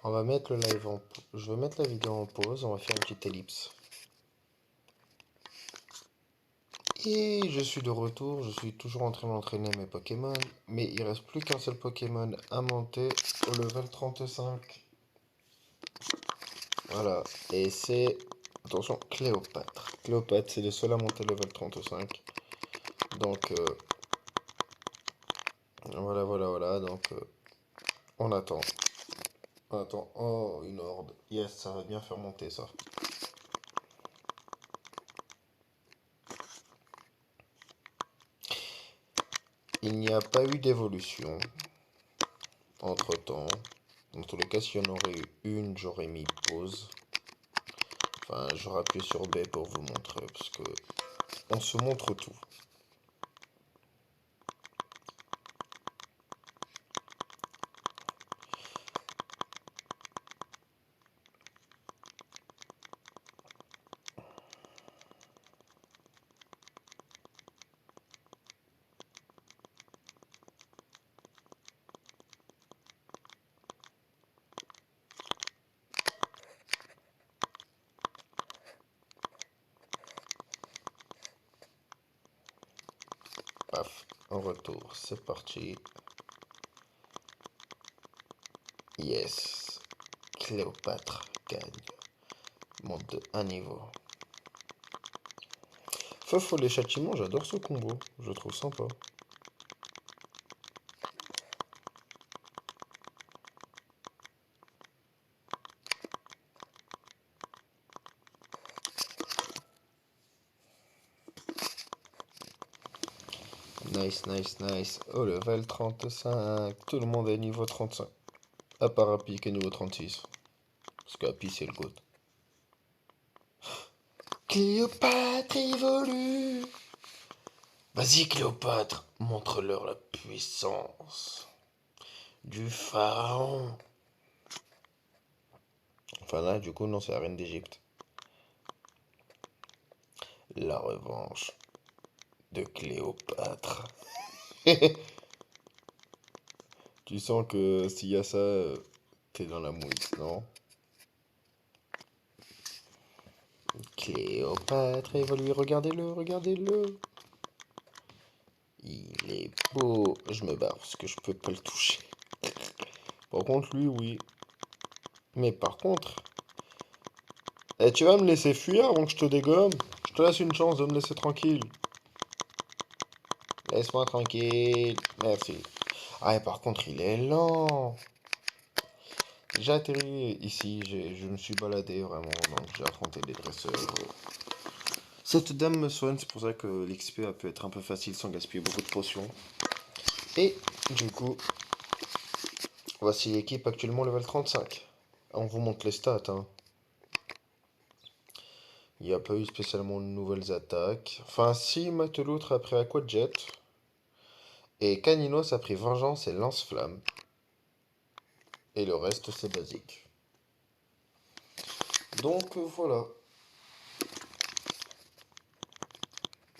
On va mettre le live en... Je vais mettre la vidéo en pause, on va faire une petite ellipse. Et je suis de retour, je suis toujours en train d'entraîner mes Pokémon, mais il reste plus qu'un seul Pokémon à monter au level 35. Voilà, et c'est, attention, Cléopâtre. Cléopâtre, c'est le seul à monter level 35. Donc, voilà, voilà, voilà, donc, on attend. On attend, oh, une horde. Yes, ça va bien faire monter ça. Il n'y a pas eu d'évolution entre-temps. Dans tous les cas, s'il y en aurait eu une, j'aurais mis pause. Enfin, j'aurais appuyé sur B pour vous montrer, parce que on se montre tout. Paf, en retour, c'est parti. Yes, Cléopâtre gagne. Monte de un niveau. Feu les châtiments, j'adore ce combo. Je trouve sympa. Nice, nice, nice. Oh, level 35. Tout le monde est niveau 35. À part Happy qui est niveau 36. Parce que Happy c'est le GOAT. Cléopâtre évolue. Vas-y Cléopâtre, montre-leur la puissance du pharaon. Enfin là, du coup, non, c'est la reine d'Égypte. La revanche de Cléopâtre. Tu sens que s'il y a ça, t'es dans la mouise, non? Cléopâtre évolue, regardez-le, regardez-le. Il est beau. Je me barre parce que je peux pas le toucher. Par contre, lui, oui. Mais par contre, tu vas me laisser fuir avant que je te dégomme? Je te laisse une chance de me laisser tranquille. Laisse-moi tranquille. Merci. Ah, et par contre, il est lent. J'ai atterri ici, je me suis baladé vraiment, donc j'ai affronté des dresseurs. Cette dame me soigne, c'est pour ça que l'XP a pu être un peu facile sans gaspiller beaucoup de potions. Et du coup, voici l'équipe actuellement level 35. On vous montre les stats, hein. Il n'y a pas eu spécialement de nouvelles attaques. Enfin, si, Mateloutre a pris Aquajet. Et Caninos a pris Vengeance et Lance-Flamme. Et le reste, c'est basique. Donc, voilà.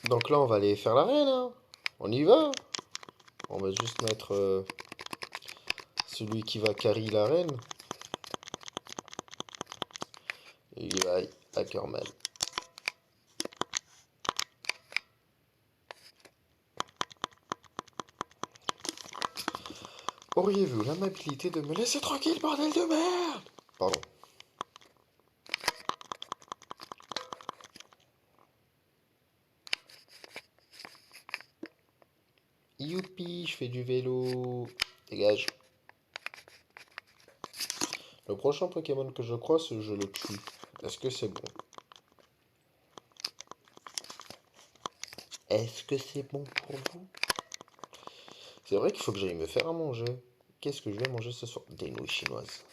Donc là, on va aller faire l'arène, hein. On y va. On va juste mettre celui qui va carry l'arène. Et il va Ackerman. Auriez-vous l'amabilité de me laisser tranquille, bordel de merde? Pardon. Youpi, je fais du vélo. Dégage. Le prochain Pokémon que je croise, je le tue. Est-ce que c'est bon? Est-ce que c'est bon pour vous? C'est vrai qu'il faut que j'aille me faire à manger. Qu'est-ce que je vais manger ce soir? Des nouilles chinoises.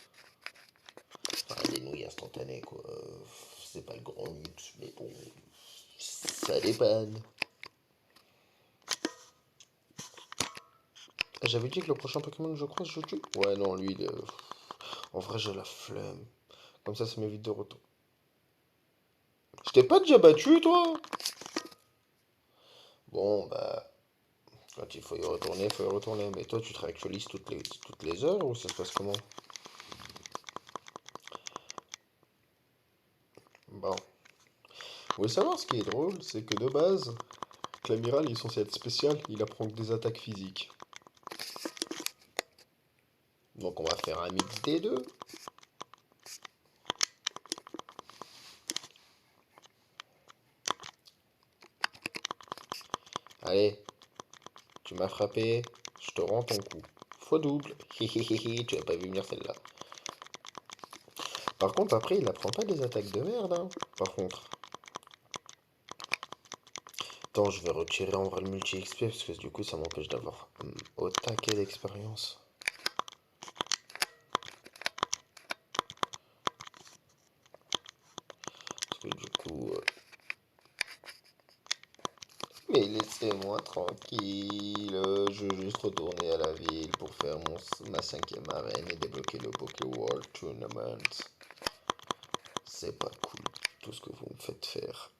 Enfin, des nouilles instantanées, quoi. C'est pas le grand luxe, mais bon, ça dépanne. J'avais dit que le prochain Pokémon que je croise, je tue. Ouais, non, lui, en vrai, j'ai la flemme. Comme ça m'évite de retour. Je t'ai pas déjà battu, toi? Bon, bah, quand il faut y retourner, il faut y retourner. Mais toi, tu te réactualises toutes les heures ou ça se passe comment? Bon. Vous voulez savoir ce qui est drôle, c'est que de base, Clamiral il est censé être spécial, il apprend que des attaques physiques. Donc on va faire un mix des deux. Allez, tu m'as frappé, je te rends ton coup. Fois double. Hihihihi, tu as pas vu venir celle-là. Par contre, après, il apprend pas des attaques de merde, hein. Par contre. Attends, je vais retirer en vrai le multi-XP parce que du coup, ça m'empêche d'avoir au taquet d'expérience. Parce que du coup. Mais laissez-moi tranquille. Je veux juste retourner à la ville pour faire ma 5e arène et débloquer le Poké World Tournament. C'est pas cool tout ce que vous me faites faire.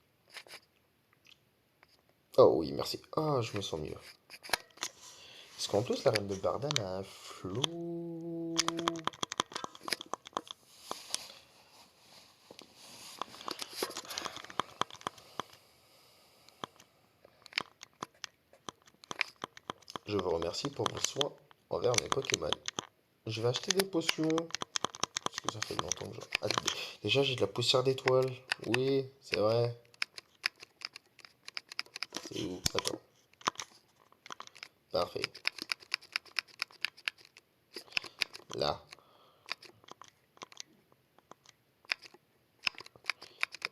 Oh oui, merci. Ah, je me sens mieux. Parce qu'en plus, la reine de Bardane a un flou. Je vous remercie pour vos soins envers mes Pokémon. Je vais acheter des potions. Parce que ça fait longtemps que je... Ah, déjà, j'ai de la poussière d'étoile. Oui, c'est vrai. C'est où? Attends. Parfait. Là.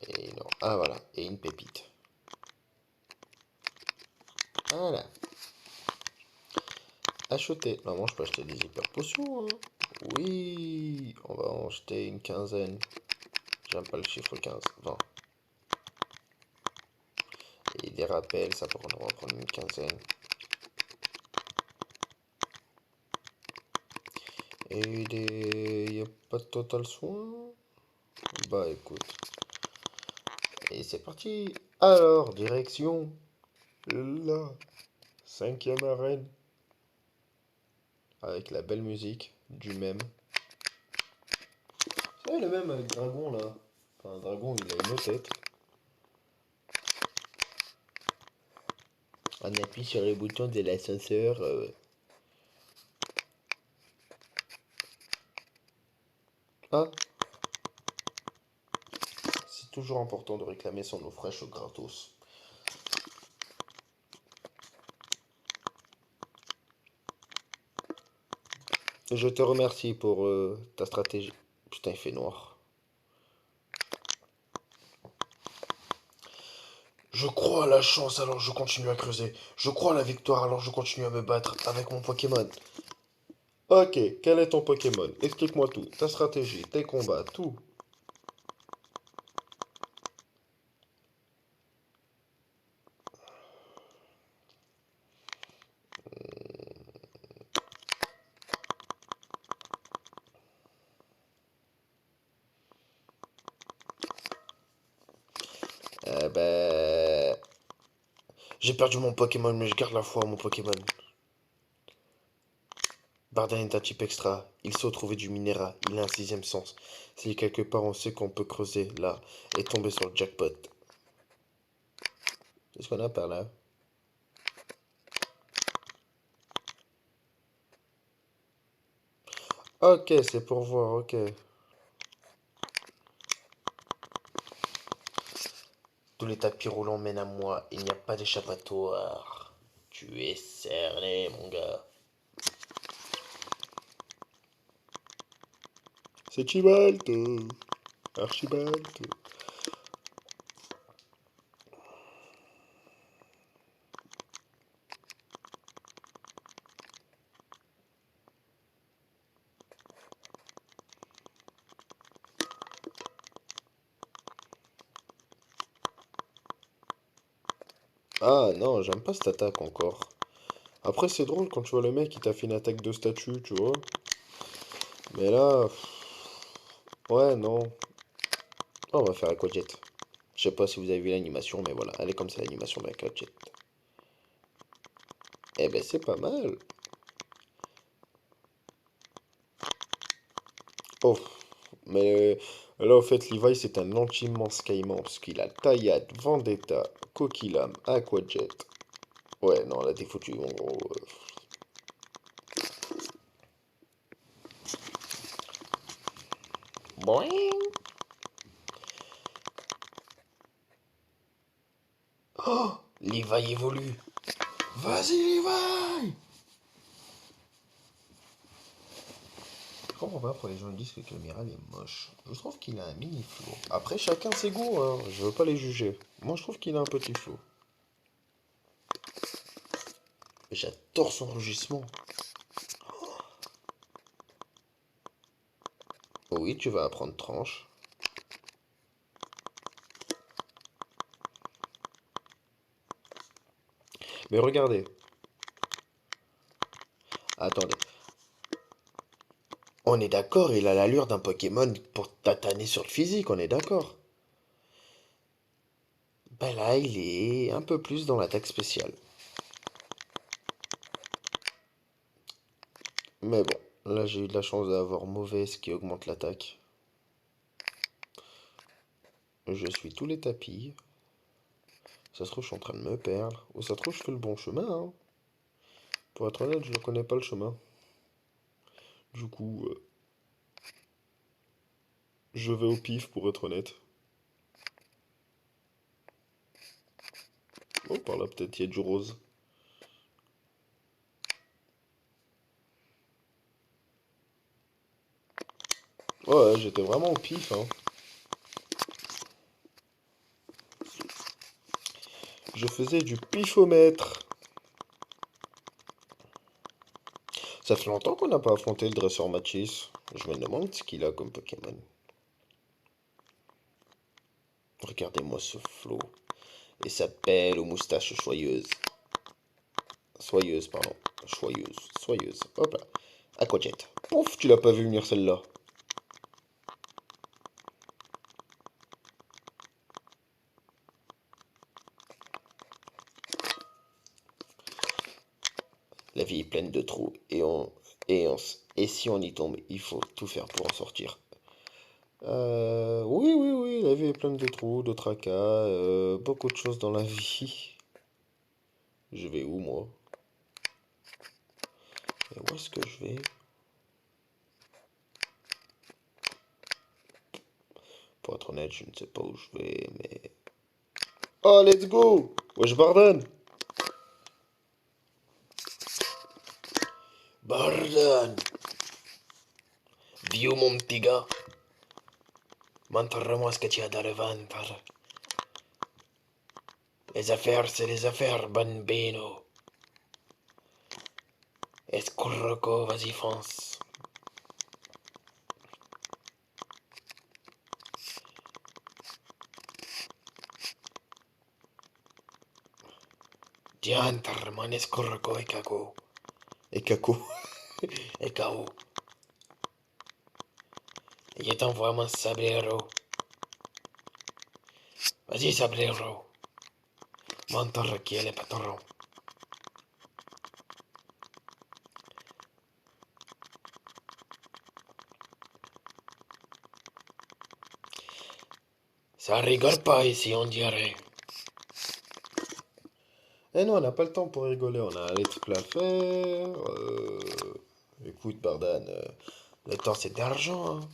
Et non. Ah, voilà. Et une pépite. Voilà. Acheter. Normalement, je peux acheter des hyper potions, hein. Oui. On va en acheter une quinzaine. J'aime pas le chiffre 15. 20. Et des rappels, ça pourra en prendre une quinzaine. Et des... Y a pas de total soin? Bah écoute. Et c'est parti. Alors, direction la 5e arène. Avec la belle musique du même. Vous savez, le même avec dragon là. Enfin, un dragon, il a une tête. On appuie sur le bouton de l'ascenseur. Ah, c'est toujours important de réclamer son eau fraîche au gratos. Je te remercie pour ta stratégie. Putain, il fait noir. Je crois à la chance alors je continue à creuser. Je crois à la victoire alors je continue à me battre avec mon Pokémon. Ok, quel est ton Pokémon? Explique-moi tout. Ta stratégie, tes combats, tout. Ben... J'ai perdu mon Pokémon, mais je garde la foi à mon Pokémon. Bardan est un type extra. Il sait trouver du minéral. Il a un 6e sens. Si quelque part on sait qu'on peut creuser là et tomber sur le jackpot. Qu'est-ce qu'on a par là? Ok, c'est pour voir, ok. Tous les tapis roulants mènent à moi, il n'y a pas d'échappatoire. Tu es cerné, mon gars. C'est Chibalto. Archibalto. Ah non, j'aime pas cette attaque encore. Après, c'est drôle quand tu vois le mec qui t'a fait une attaque de statue, tu vois. Mais là, ouais, non. On va faire Aquajet. Je sais pas si vous avez vu l'animation, mais voilà, elle est comme ça l'animation de Aquajet. Eh ben, c'est pas mal. Oh, mais là, au fait, Levi, c'est un anti-immense caïman, parce qu'il a Taillade, Vendetta, Coquillam, Aquajet. Ouais, non, là, t'es foutu, en gros. Boing. Oh, Levi évolue. Vas-y, Levi! Je comprends pas pourquoi les gens disent que Caméral est moche. Je trouve qu'il a un mini flow. Après, chacun ses goûts, hein. Je veux pas les juger. Moi, je trouve qu'il a un petit flow. J'adore son rugissement. Oui, tu vas apprendre tranche. Mais regardez. Attendez. On est d'accord, il a l'allure d'un Pokémon pour tataner sur le physique, on est d'accord. Ben là, il est un peu plus dans l'attaque spéciale. Mais bon, là j'ai eu de la chance d'avoir mauvais, ce qui augmente l'attaque. Je suis tous les tapis. Ça se trouve, je suis en train de me perdre. Ou ça se trouve, je fais le bon chemin, hein. Pour être honnête, je ne connais pas le chemin. Du coup, je vais au pif pour être honnête. Oh, par là, peut-être il y a du rose. Ouais, j'étais vraiment au pif, hein. Je faisais du pifomètre. Ça fait longtemps qu'on n'a pas affronté le dresseur Matisse. Je me demande ce qu'il a comme Pokémon. Regardez-moi ce flot. Il s'appelle aux moustaches soyeuses. Soyeuse, pardon. Choyeuse. Soyeuse. Hop là. Aquajet. Pouf, tu l'as pas vu venir celle-là. La vie est pleine de trous et si on y tombe, il faut tout faire pour en sortir. Oui, oui, oui, la vie est pleine de trous, de tracas, beaucoup de choses dans la vie. Je vais où, moi? Et où est-ce que je vais? Pour être honnête, je ne sais pas où je vais, mais... Oh, let's go! Wesh, Bardan! Bardan! Vieux mon petit gars, montre-moi ce que tu as dans le ventre. Les affaires, c'est les affaires, bambino. Escroco, vas-y, fonce. Diantre, mon escroco et caco. Et caco. Et cao. Et t'envoie mon sablero. Vas-y, sablero. Montre qui est le patron. Ça rigole pas ici, on dirait. Eh non, on n'a pas le temps pour rigoler, on a un let's play à faire. Écoute, Bardan, Le temps, c'est de l'argent, hein.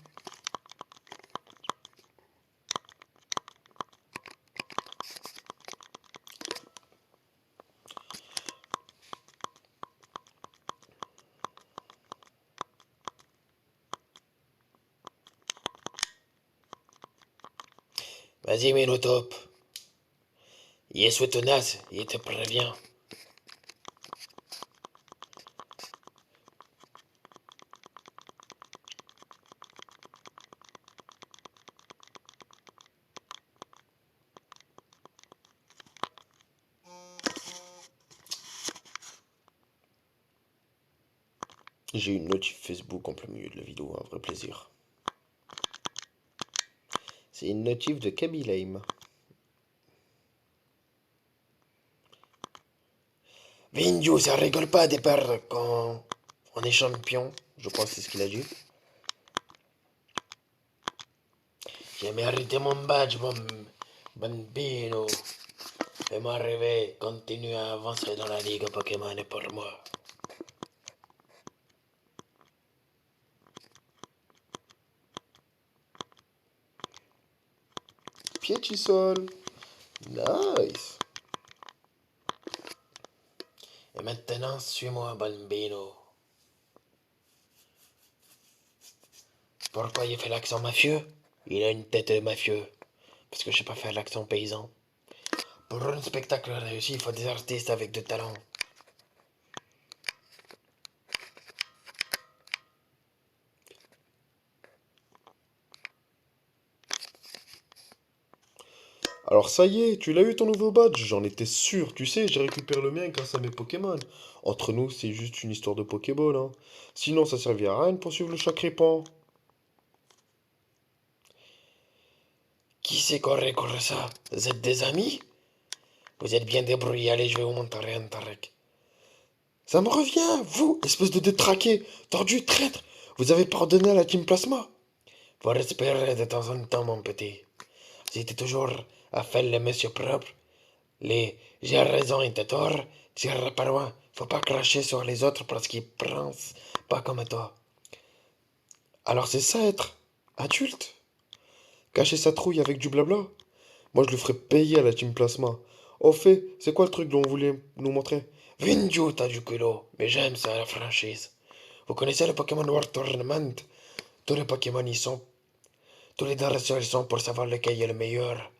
Vas-y, Ménotop. Il est sous tenace, il te prévient. J'ai une notif Facebook en plein milieu de la vidéo, un vrai plaisir. C'est une notif de Kaby Lame. Vindiou, ça rigole pas de perdre quand on est champion. Je crois que c'est ce qu'il a dit. J'ai mérité mon badge, mon bambino. Fais-moi rêver, continue à avancer dans la ligue Pokémon et pour moi. Pietisol. Nice. Et maintenant, suis-moi, bambino. Pourquoi il fait l'accent mafieux? Il a une tête de mafieux. Parce que je sais pas faire l'accent paysan. Pour un spectacle réussi, il faut des artistes avec de talent. Alors ça y est, tu l'as eu ton nouveau badge, j'en étais sûr, tu sais, j'ai récupéré le mien grâce à mes Pokémon. Entre nous, c'est juste une histoire de Pokéball, hein. Sinon, ça servira à rien de poursuivre le Chakripan. Qui c'est qu'on recourt ça? Vous êtes des amis? Vous êtes bien débrouillés, allez, je vais vous montrer un truc. Ça me revient, vous, espèce de détraqué, tordu, traître. Vous avez pardonné à la Team Plasma? Faut respirer de temps en temps, mon petit. Si t'es toujours à faire le monsieur propre, les j'ai raison et t'as tort, t'iras pas loin. Faut pas cracher sur les autres parce qu'ils pensent pas comme toi. Alors c'est ça être adulte? Cacher sa trouille avec du blabla? Moi je le ferais payer à la Team Plasma. Au fait, c'est quoi le truc dont vous voulez nous montrer? Vindiou, t'as du culot, mais j'aime ça, la franchise. Vous connaissez le Pokémon World Tournament? Tous les Pokémon y sont. Tous les dresseurs y sont pour savoir lequel est le meilleur.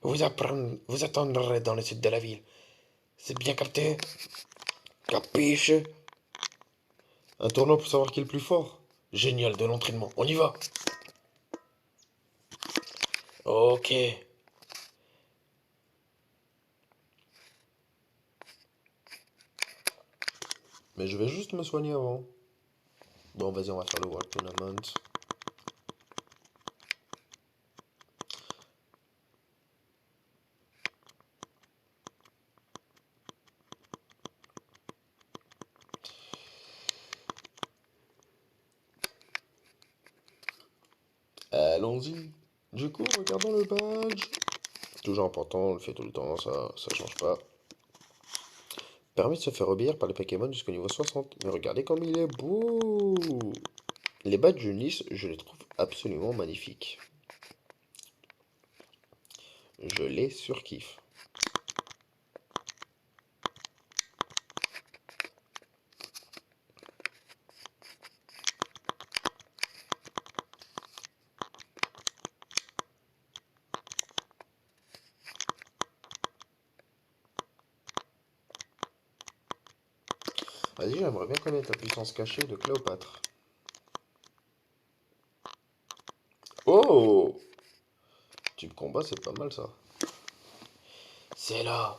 Vous attendrez dans le sud de la ville. C'est bien capté? Capiche? Un tournoi pour savoir qui est le plus fort? Génial de l'entraînement. On y va. Ok. Mais je vais juste me soigner avant. Bon, vas-y, on va faire le World Tournament. Allons-y. Du coup, regardons le badge. Toujours important, on le fait tout le temps, ça change pas. Permet de se faire obéir par les Pokémon jusqu'au niveau 60. Mais regardez comme il est beau! Les badges Unis, je les trouve absolument magnifiques. Je les surkiffe. Vas-y, j'aimerais bien connaître la puissance cachée de Cléopâtre. Oh! Type combat, c'est pas mal ça. C'est là.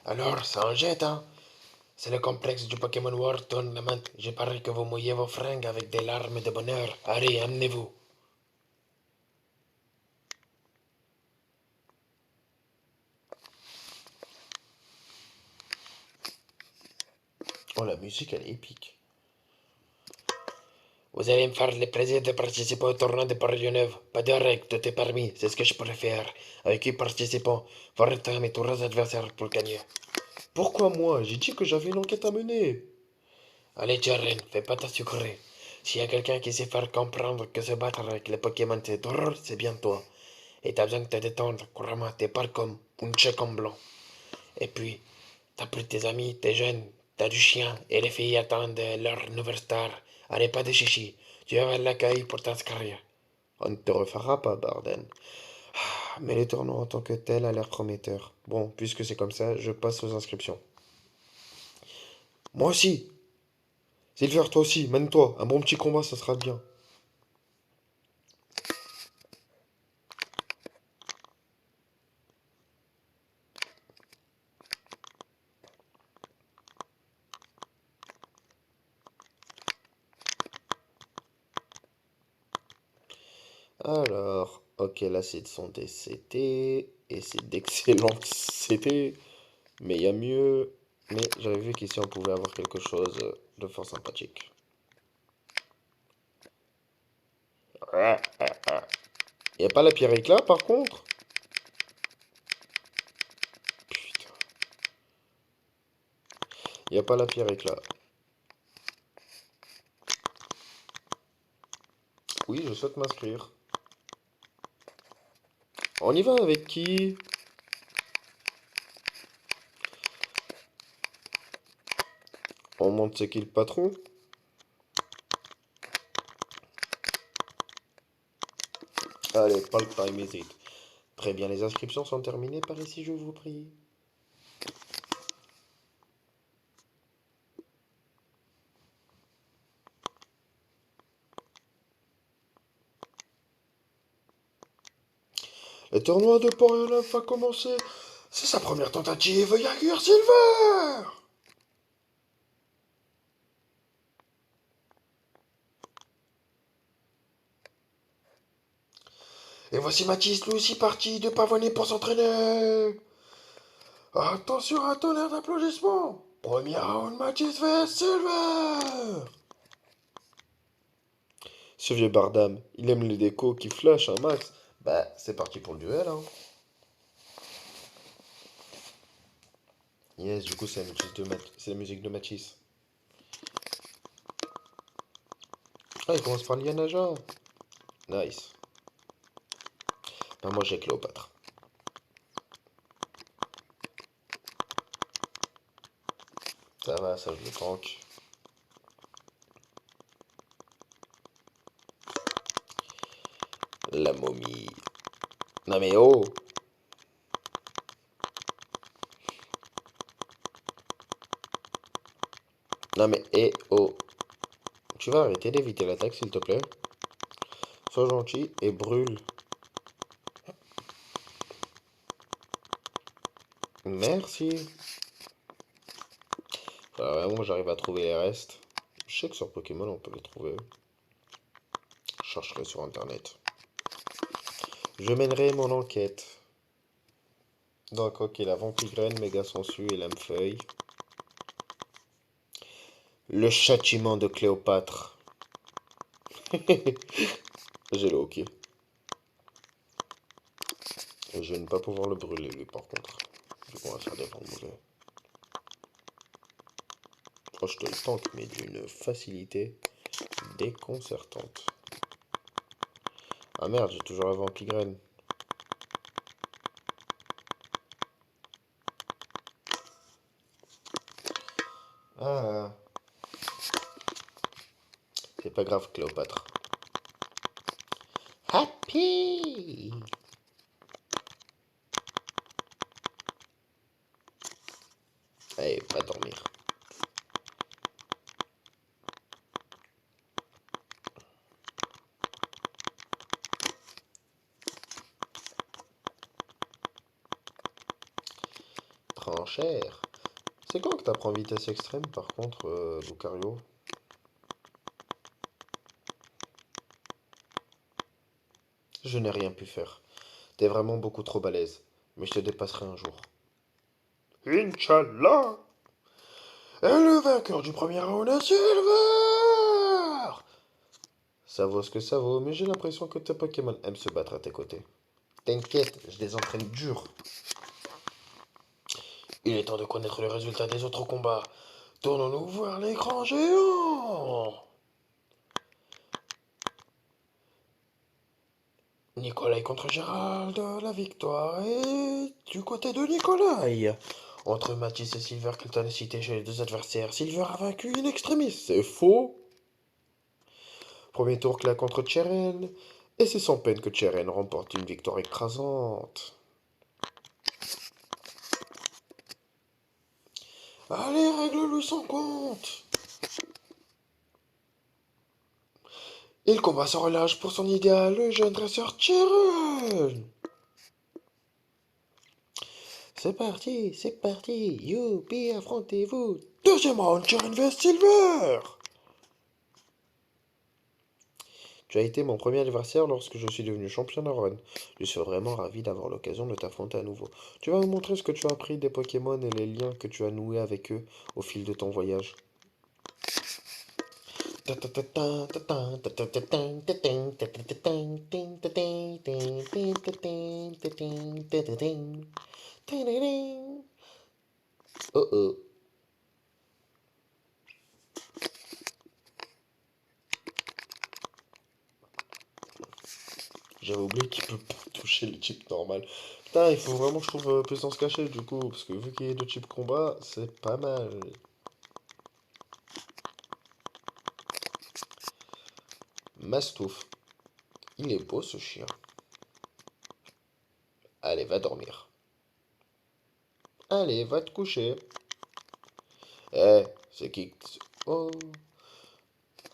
Alors, ça en jette, hein? C'est le complexe du Pokémon World Tournament. J'ai parié que vous mouillez vos fringues avec des larmes de bonheur. Allez, amenez-vous. Oh, la musique, elle est épique. Vous allez me faire le plaisir de participer au tournoi de Paris-Neuve. Pas de règles, tout est permis. C'est ce que je préfère. Avec 8 participants, faut retirer tous les adversaires pour gagner. Pourquoi moi? J'ai dit que j'avais une enquête à mener. Allez, Jaren, fais pas ta sucrée. S'il y a quelqu'un qui sait faire comprendre que se battre avec les Pokémon c'est drôle, c'est bien toi. Et t'as besoin de te détendre, crois-moi, t'es pas comme un check en blanc. Et puis, t'as plus tes amis, t'es jeune, t'as du chien, et les filles attendent leur nouvelle star. Allez, pas de chichi, tu vas vers l'accueil pour t'inscrire. On ne te refera pas, Barden. Mais le tournoi en tant que tel a l'air prometteur. Bon, puisque c'est comme ça, je passe aux inscriptions. Moi aussi! Silver, toi aussi, mène-toi. Un bon petit combat, ça sera bien. Alors, ok, là c'est son DCT. Et c'est d'excellentes CT. Mais il y a mieux. Mais j'avais vu qu'ici on pouvait avoir quelque chose de fort sympathique. Il n'y a pas la pierre éclat par contre? Putain. Il n'y a pas la pierre éclat. Oui, je souhaite m'inscrire. On y va avec qui? On monte c'est qui le patron? Allez, pas le time is it. Très bien, les inscriptions sont terminées par ici, je vous prie. Le tournoi de Port-Yolaf va commencer. C'est sa première tentative, Jaguar Silver! Et voici Mathis, lui aussi parti de Pavonet pour s'entraîner. Attention à ton air d'applaudissement. Premier round, Mathis vs Silver. Ce vieux Bardam, il aime les décos qui flashent un max. Bah, c'est parti pour le duel, hein. Yes, du coup, c'est la musique de Mathis. Ah, il commence par Lianaja. Nice. Bah, moi, j'ai Cléopâtre. Ça va, ça, je le tank. La momie. Non mais oh! Non mais oh! Tu vas arrêter d'éviter l'attaque, s'il te plaît? Sois gentil et brûle. Merci. Faudrait vraiment que j'arrive à trouver les restes. Je sais que sur Pokémon on peut les trouver. Je chercherai sur internet. Je mènerai mon enquête. Donc ok, la Vampigraine, Méga Sensu et Lamefeuille. Le châtiment de Cléopâtre. J'ai le hockey. Et je vais ne pas pouvoir le brûler lui par contre. Du coup on va faire des mauvais. Oh, je te le tank, mais d'une facilité déconcertante. Ah merde, j'ai toujours la Vampigraine. Ah, c'est pas grave, Cléopâtre. Happy! Allez, va dormir. Tranchère. C'est quand que t'apprends vitesse extrême, par contre, Lucario? Je n'ai rien pu faire. T'es vraiment beaucoup trop balèze. Mais je te dépasserai un jour. Inch'Allah! Et le vainqueur du premier round est Silver! Ça vaut ce que ça vaut, mais j'ai l'impression que tes Pokémon aiment se battre à tes côtés. T'inquiète, je les entraîne dur. Il est temps de connaître le résultat des autres combats. Tournons-nous voir l'écran géant. Nikolai contre Gérald, la victoire est du côté de Nikolai. Entre Mathis et Silver, Clinton est cité chez les deux adversaires. Silver a vaincu in extremis, c'est faux. Premier tour claque contre Cheren, et c'est sans peine que Cheren remporte une victoire écrasante. Allez, règle-lui son compte. Il combat sans relâche pour son idéal, le jeune dresseur Cheren. C'est parti, youpi, affrontez-vous. Deuxième round, Cheren vs Silver. Tu as été mon premier adversaire lorsque je suis devenu champion de run. Je suis vraiment ravi d'avoir l'occasion de t'affronter à nouveau. Tu vas me montrer ce que tu as appris des Pokémon et les liens que tu as noués avec eux au fil de ton voyage. Oh oh. J'avais oublié qu'il peut pas toucher le type normal. Putain, il faut vraiment que je trouve puissance cachée du coup, parce que vu qu'il y a deux types combat, c'est pas mal. Mastouf. Il est beau ce chien. Allez, va dormir. Allez, va te coucher. Eh, c'est qui? Oh,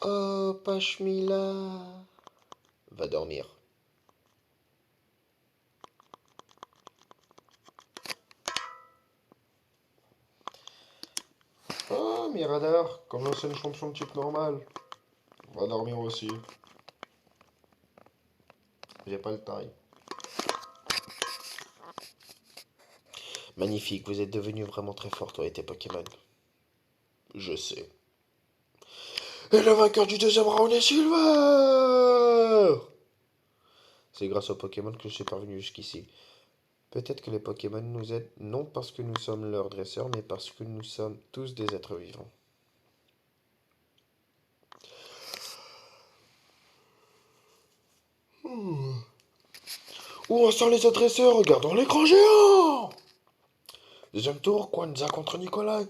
oh, Pashmila. Va dormir. Oh, Mirador, comme l'ancienne champion de type normal. Va dormir aussi. J'ai pas le temps. Magnifique, vous êtes devenu vraiment très fort, toi et tes Pokémon. Je sais. Et le vainqueur du deuxième round est Silver. C'est grâce aux Pokémon que je suis parvenu jusqu'ici. Peut-être que les Pokémon nous aident non parce que nous sommes leurs dresseurs, mais parce que nous sommes tous des êtres vivants. Où en sont les autres dresseurs? Regardons l'écran géant. Deuxième tour, Kwanzaa contre Nikolai.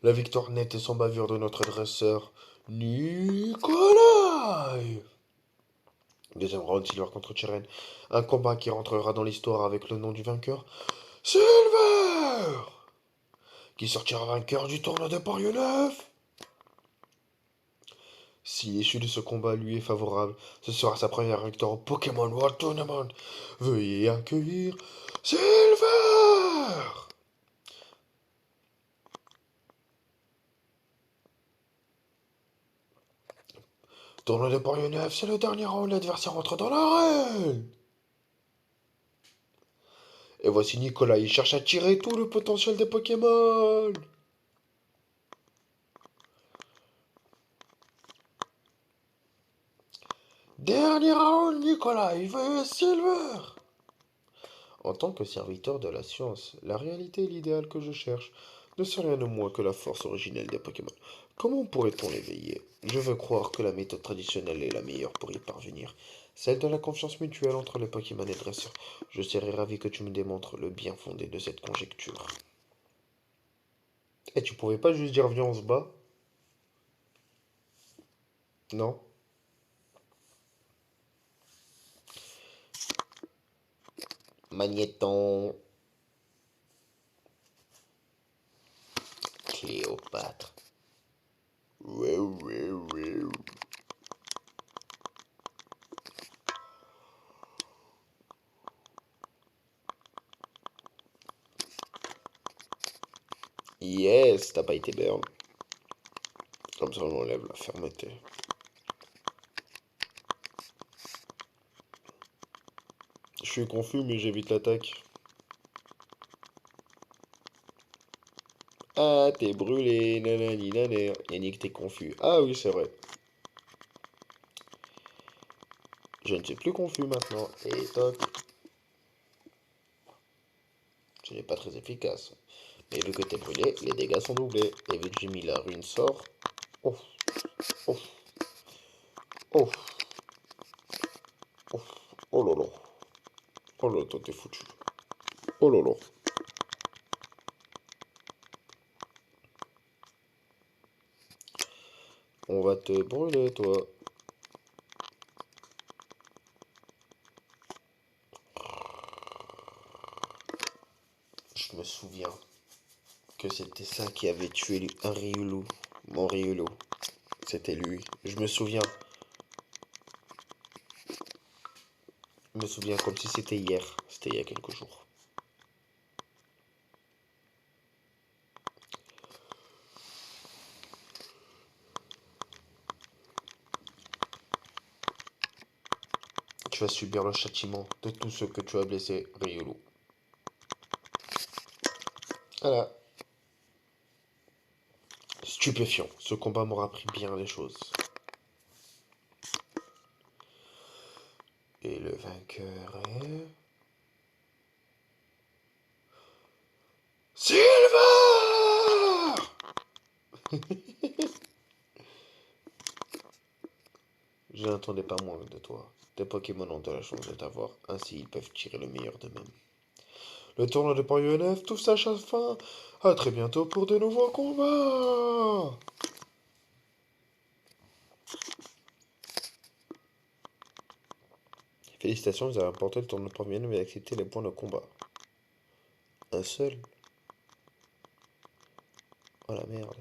La victoire nette et sans bavure de notre dresseur, Nikolai. Deuxième round, Silver contre Cheren. Un combat qui rentrera dans l'histoire avec le nom du vainqueur, Silver, qui sortira vainqueur du tournoi de Porieux-Neuf. Si l'issue de ce combat lui est favorable, ce sera sa première victoire au Pokémon World Tournament. Veuillez accueillir Silver. Tournoi de Porieux-Neuf, c'est le dernier round, l'adversaire entre dans l'arène. Et voici Nicolas, il cherche à tirer tout le potentiel des Pokémon. Dernier round, Nicolas, il veut Silver. En tant que serviteur de la science, la réalité est l'idéal que je cherche. Ne c'est rien de moins que la force originelle des Pokémon. Comment pourrait-on l'éveiller? Je veux croire que la méthode traditionnelle est la meilleure pour y parvenir. Celle de la confiance mutuelle entre les Pokémon et dresseurs. Je serais ravi que tu me démontres le bien fondé de cette conjecture. Et tu pouvais pas juste dire viens on se bat? Non? Magnéton. Cléopâtre. Yes, t'as pas été burn. Comme ça on enlève la fermeté. Je suis confus mais j'évite l'attaque. Ah, t'es brûlé, nanani naner. Yannick, t'es confus. Ah oui, c'est vrai. Je ne suis plus confus maintenant. Et toc. Ce n'est pas très efficace. Et vu que t'es brûlé, les dégâts sont doublés. Et vu que j'ai mis la rune sort. Oh, oh, oh, oh, oh là là. Oh là, toi t'es foutu. Oh là là. On va te brûler, toi. Je me souviens que c'était ça qui avait tué un Ryulu. Mon Ryulu. C'était lui. Je me souviens. Je me souviens comme si c'était hier. C'était il y a quelques jours. Tu vas subir le châtiment de tous ceux que tu as blessés, Ryulu. Voilà. Stupéfiant. Ce combat m'aura appris bien des choses. Et le vainqueur est... Silver! Je n'attendais pas moins de toi. Tes Pokémon ont de la chance de t'avoir, ainsi ils peuvent tirer le meilleur d'eux-mêmes. Le tournoi de Paris UNF touche à sa fin. À très bientôt pour de nouveaux combats. Félicitations, vous avez remporté le tournoi de Paris UNF et accepté les points de combat. Un seul? Oh la merde.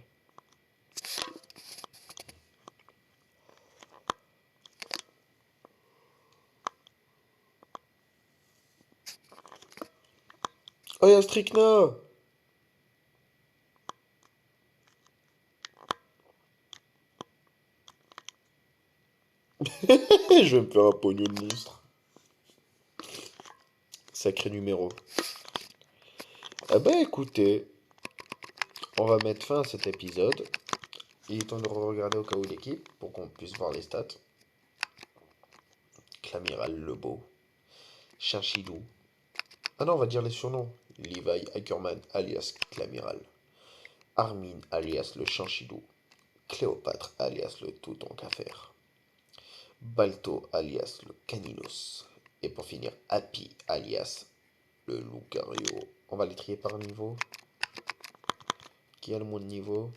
Oh y'a Strikna! Je vais me faire un pognon de monstre. Sacré numéro. Ah bah écoutez, on va mettre fin à cet épisode. Il est temps de regarder au cas où l'équipe pour qu'on puisse voir les stats. Clamiral Lebeau. Chinchidou. Ah non, on va dire les surnoms. Levi Ackerman alias Clamiral. Armin alias le Chinchidou. Cléopâtre alias le tout en qu'affaire. Balto alias le Caninos. Et pour finir, Happy alias le Lucario. On va les trier par niveau. Qui a le moins de niveau?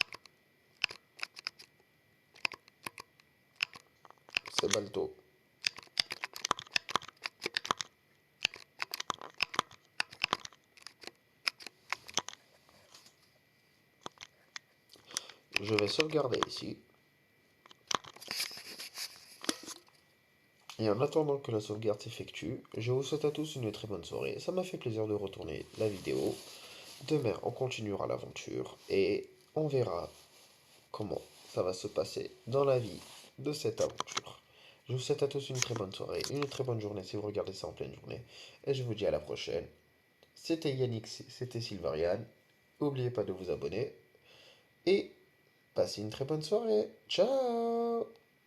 C'est Balto. Je vais sauvegarder ici. Et en attendant que la sauvegarde s'effectue, je vous souhaite à tous une très bonne soirée. Ça m'a fait plaisir de retourner la vidéo. Demain, on continuera l'aventure et on verra comment ça va se passer dans la vie de cette aventure. Je vous souhaite à tous une très bonne soirée, une très bonne journée si vous regardez ça en pleine journée. Et je vous dis à la prochaine. C'était Yannick, c'était Sylvarian. N'oubliez pas de vous abonner. Et passez une très bonne soirée. Ciao!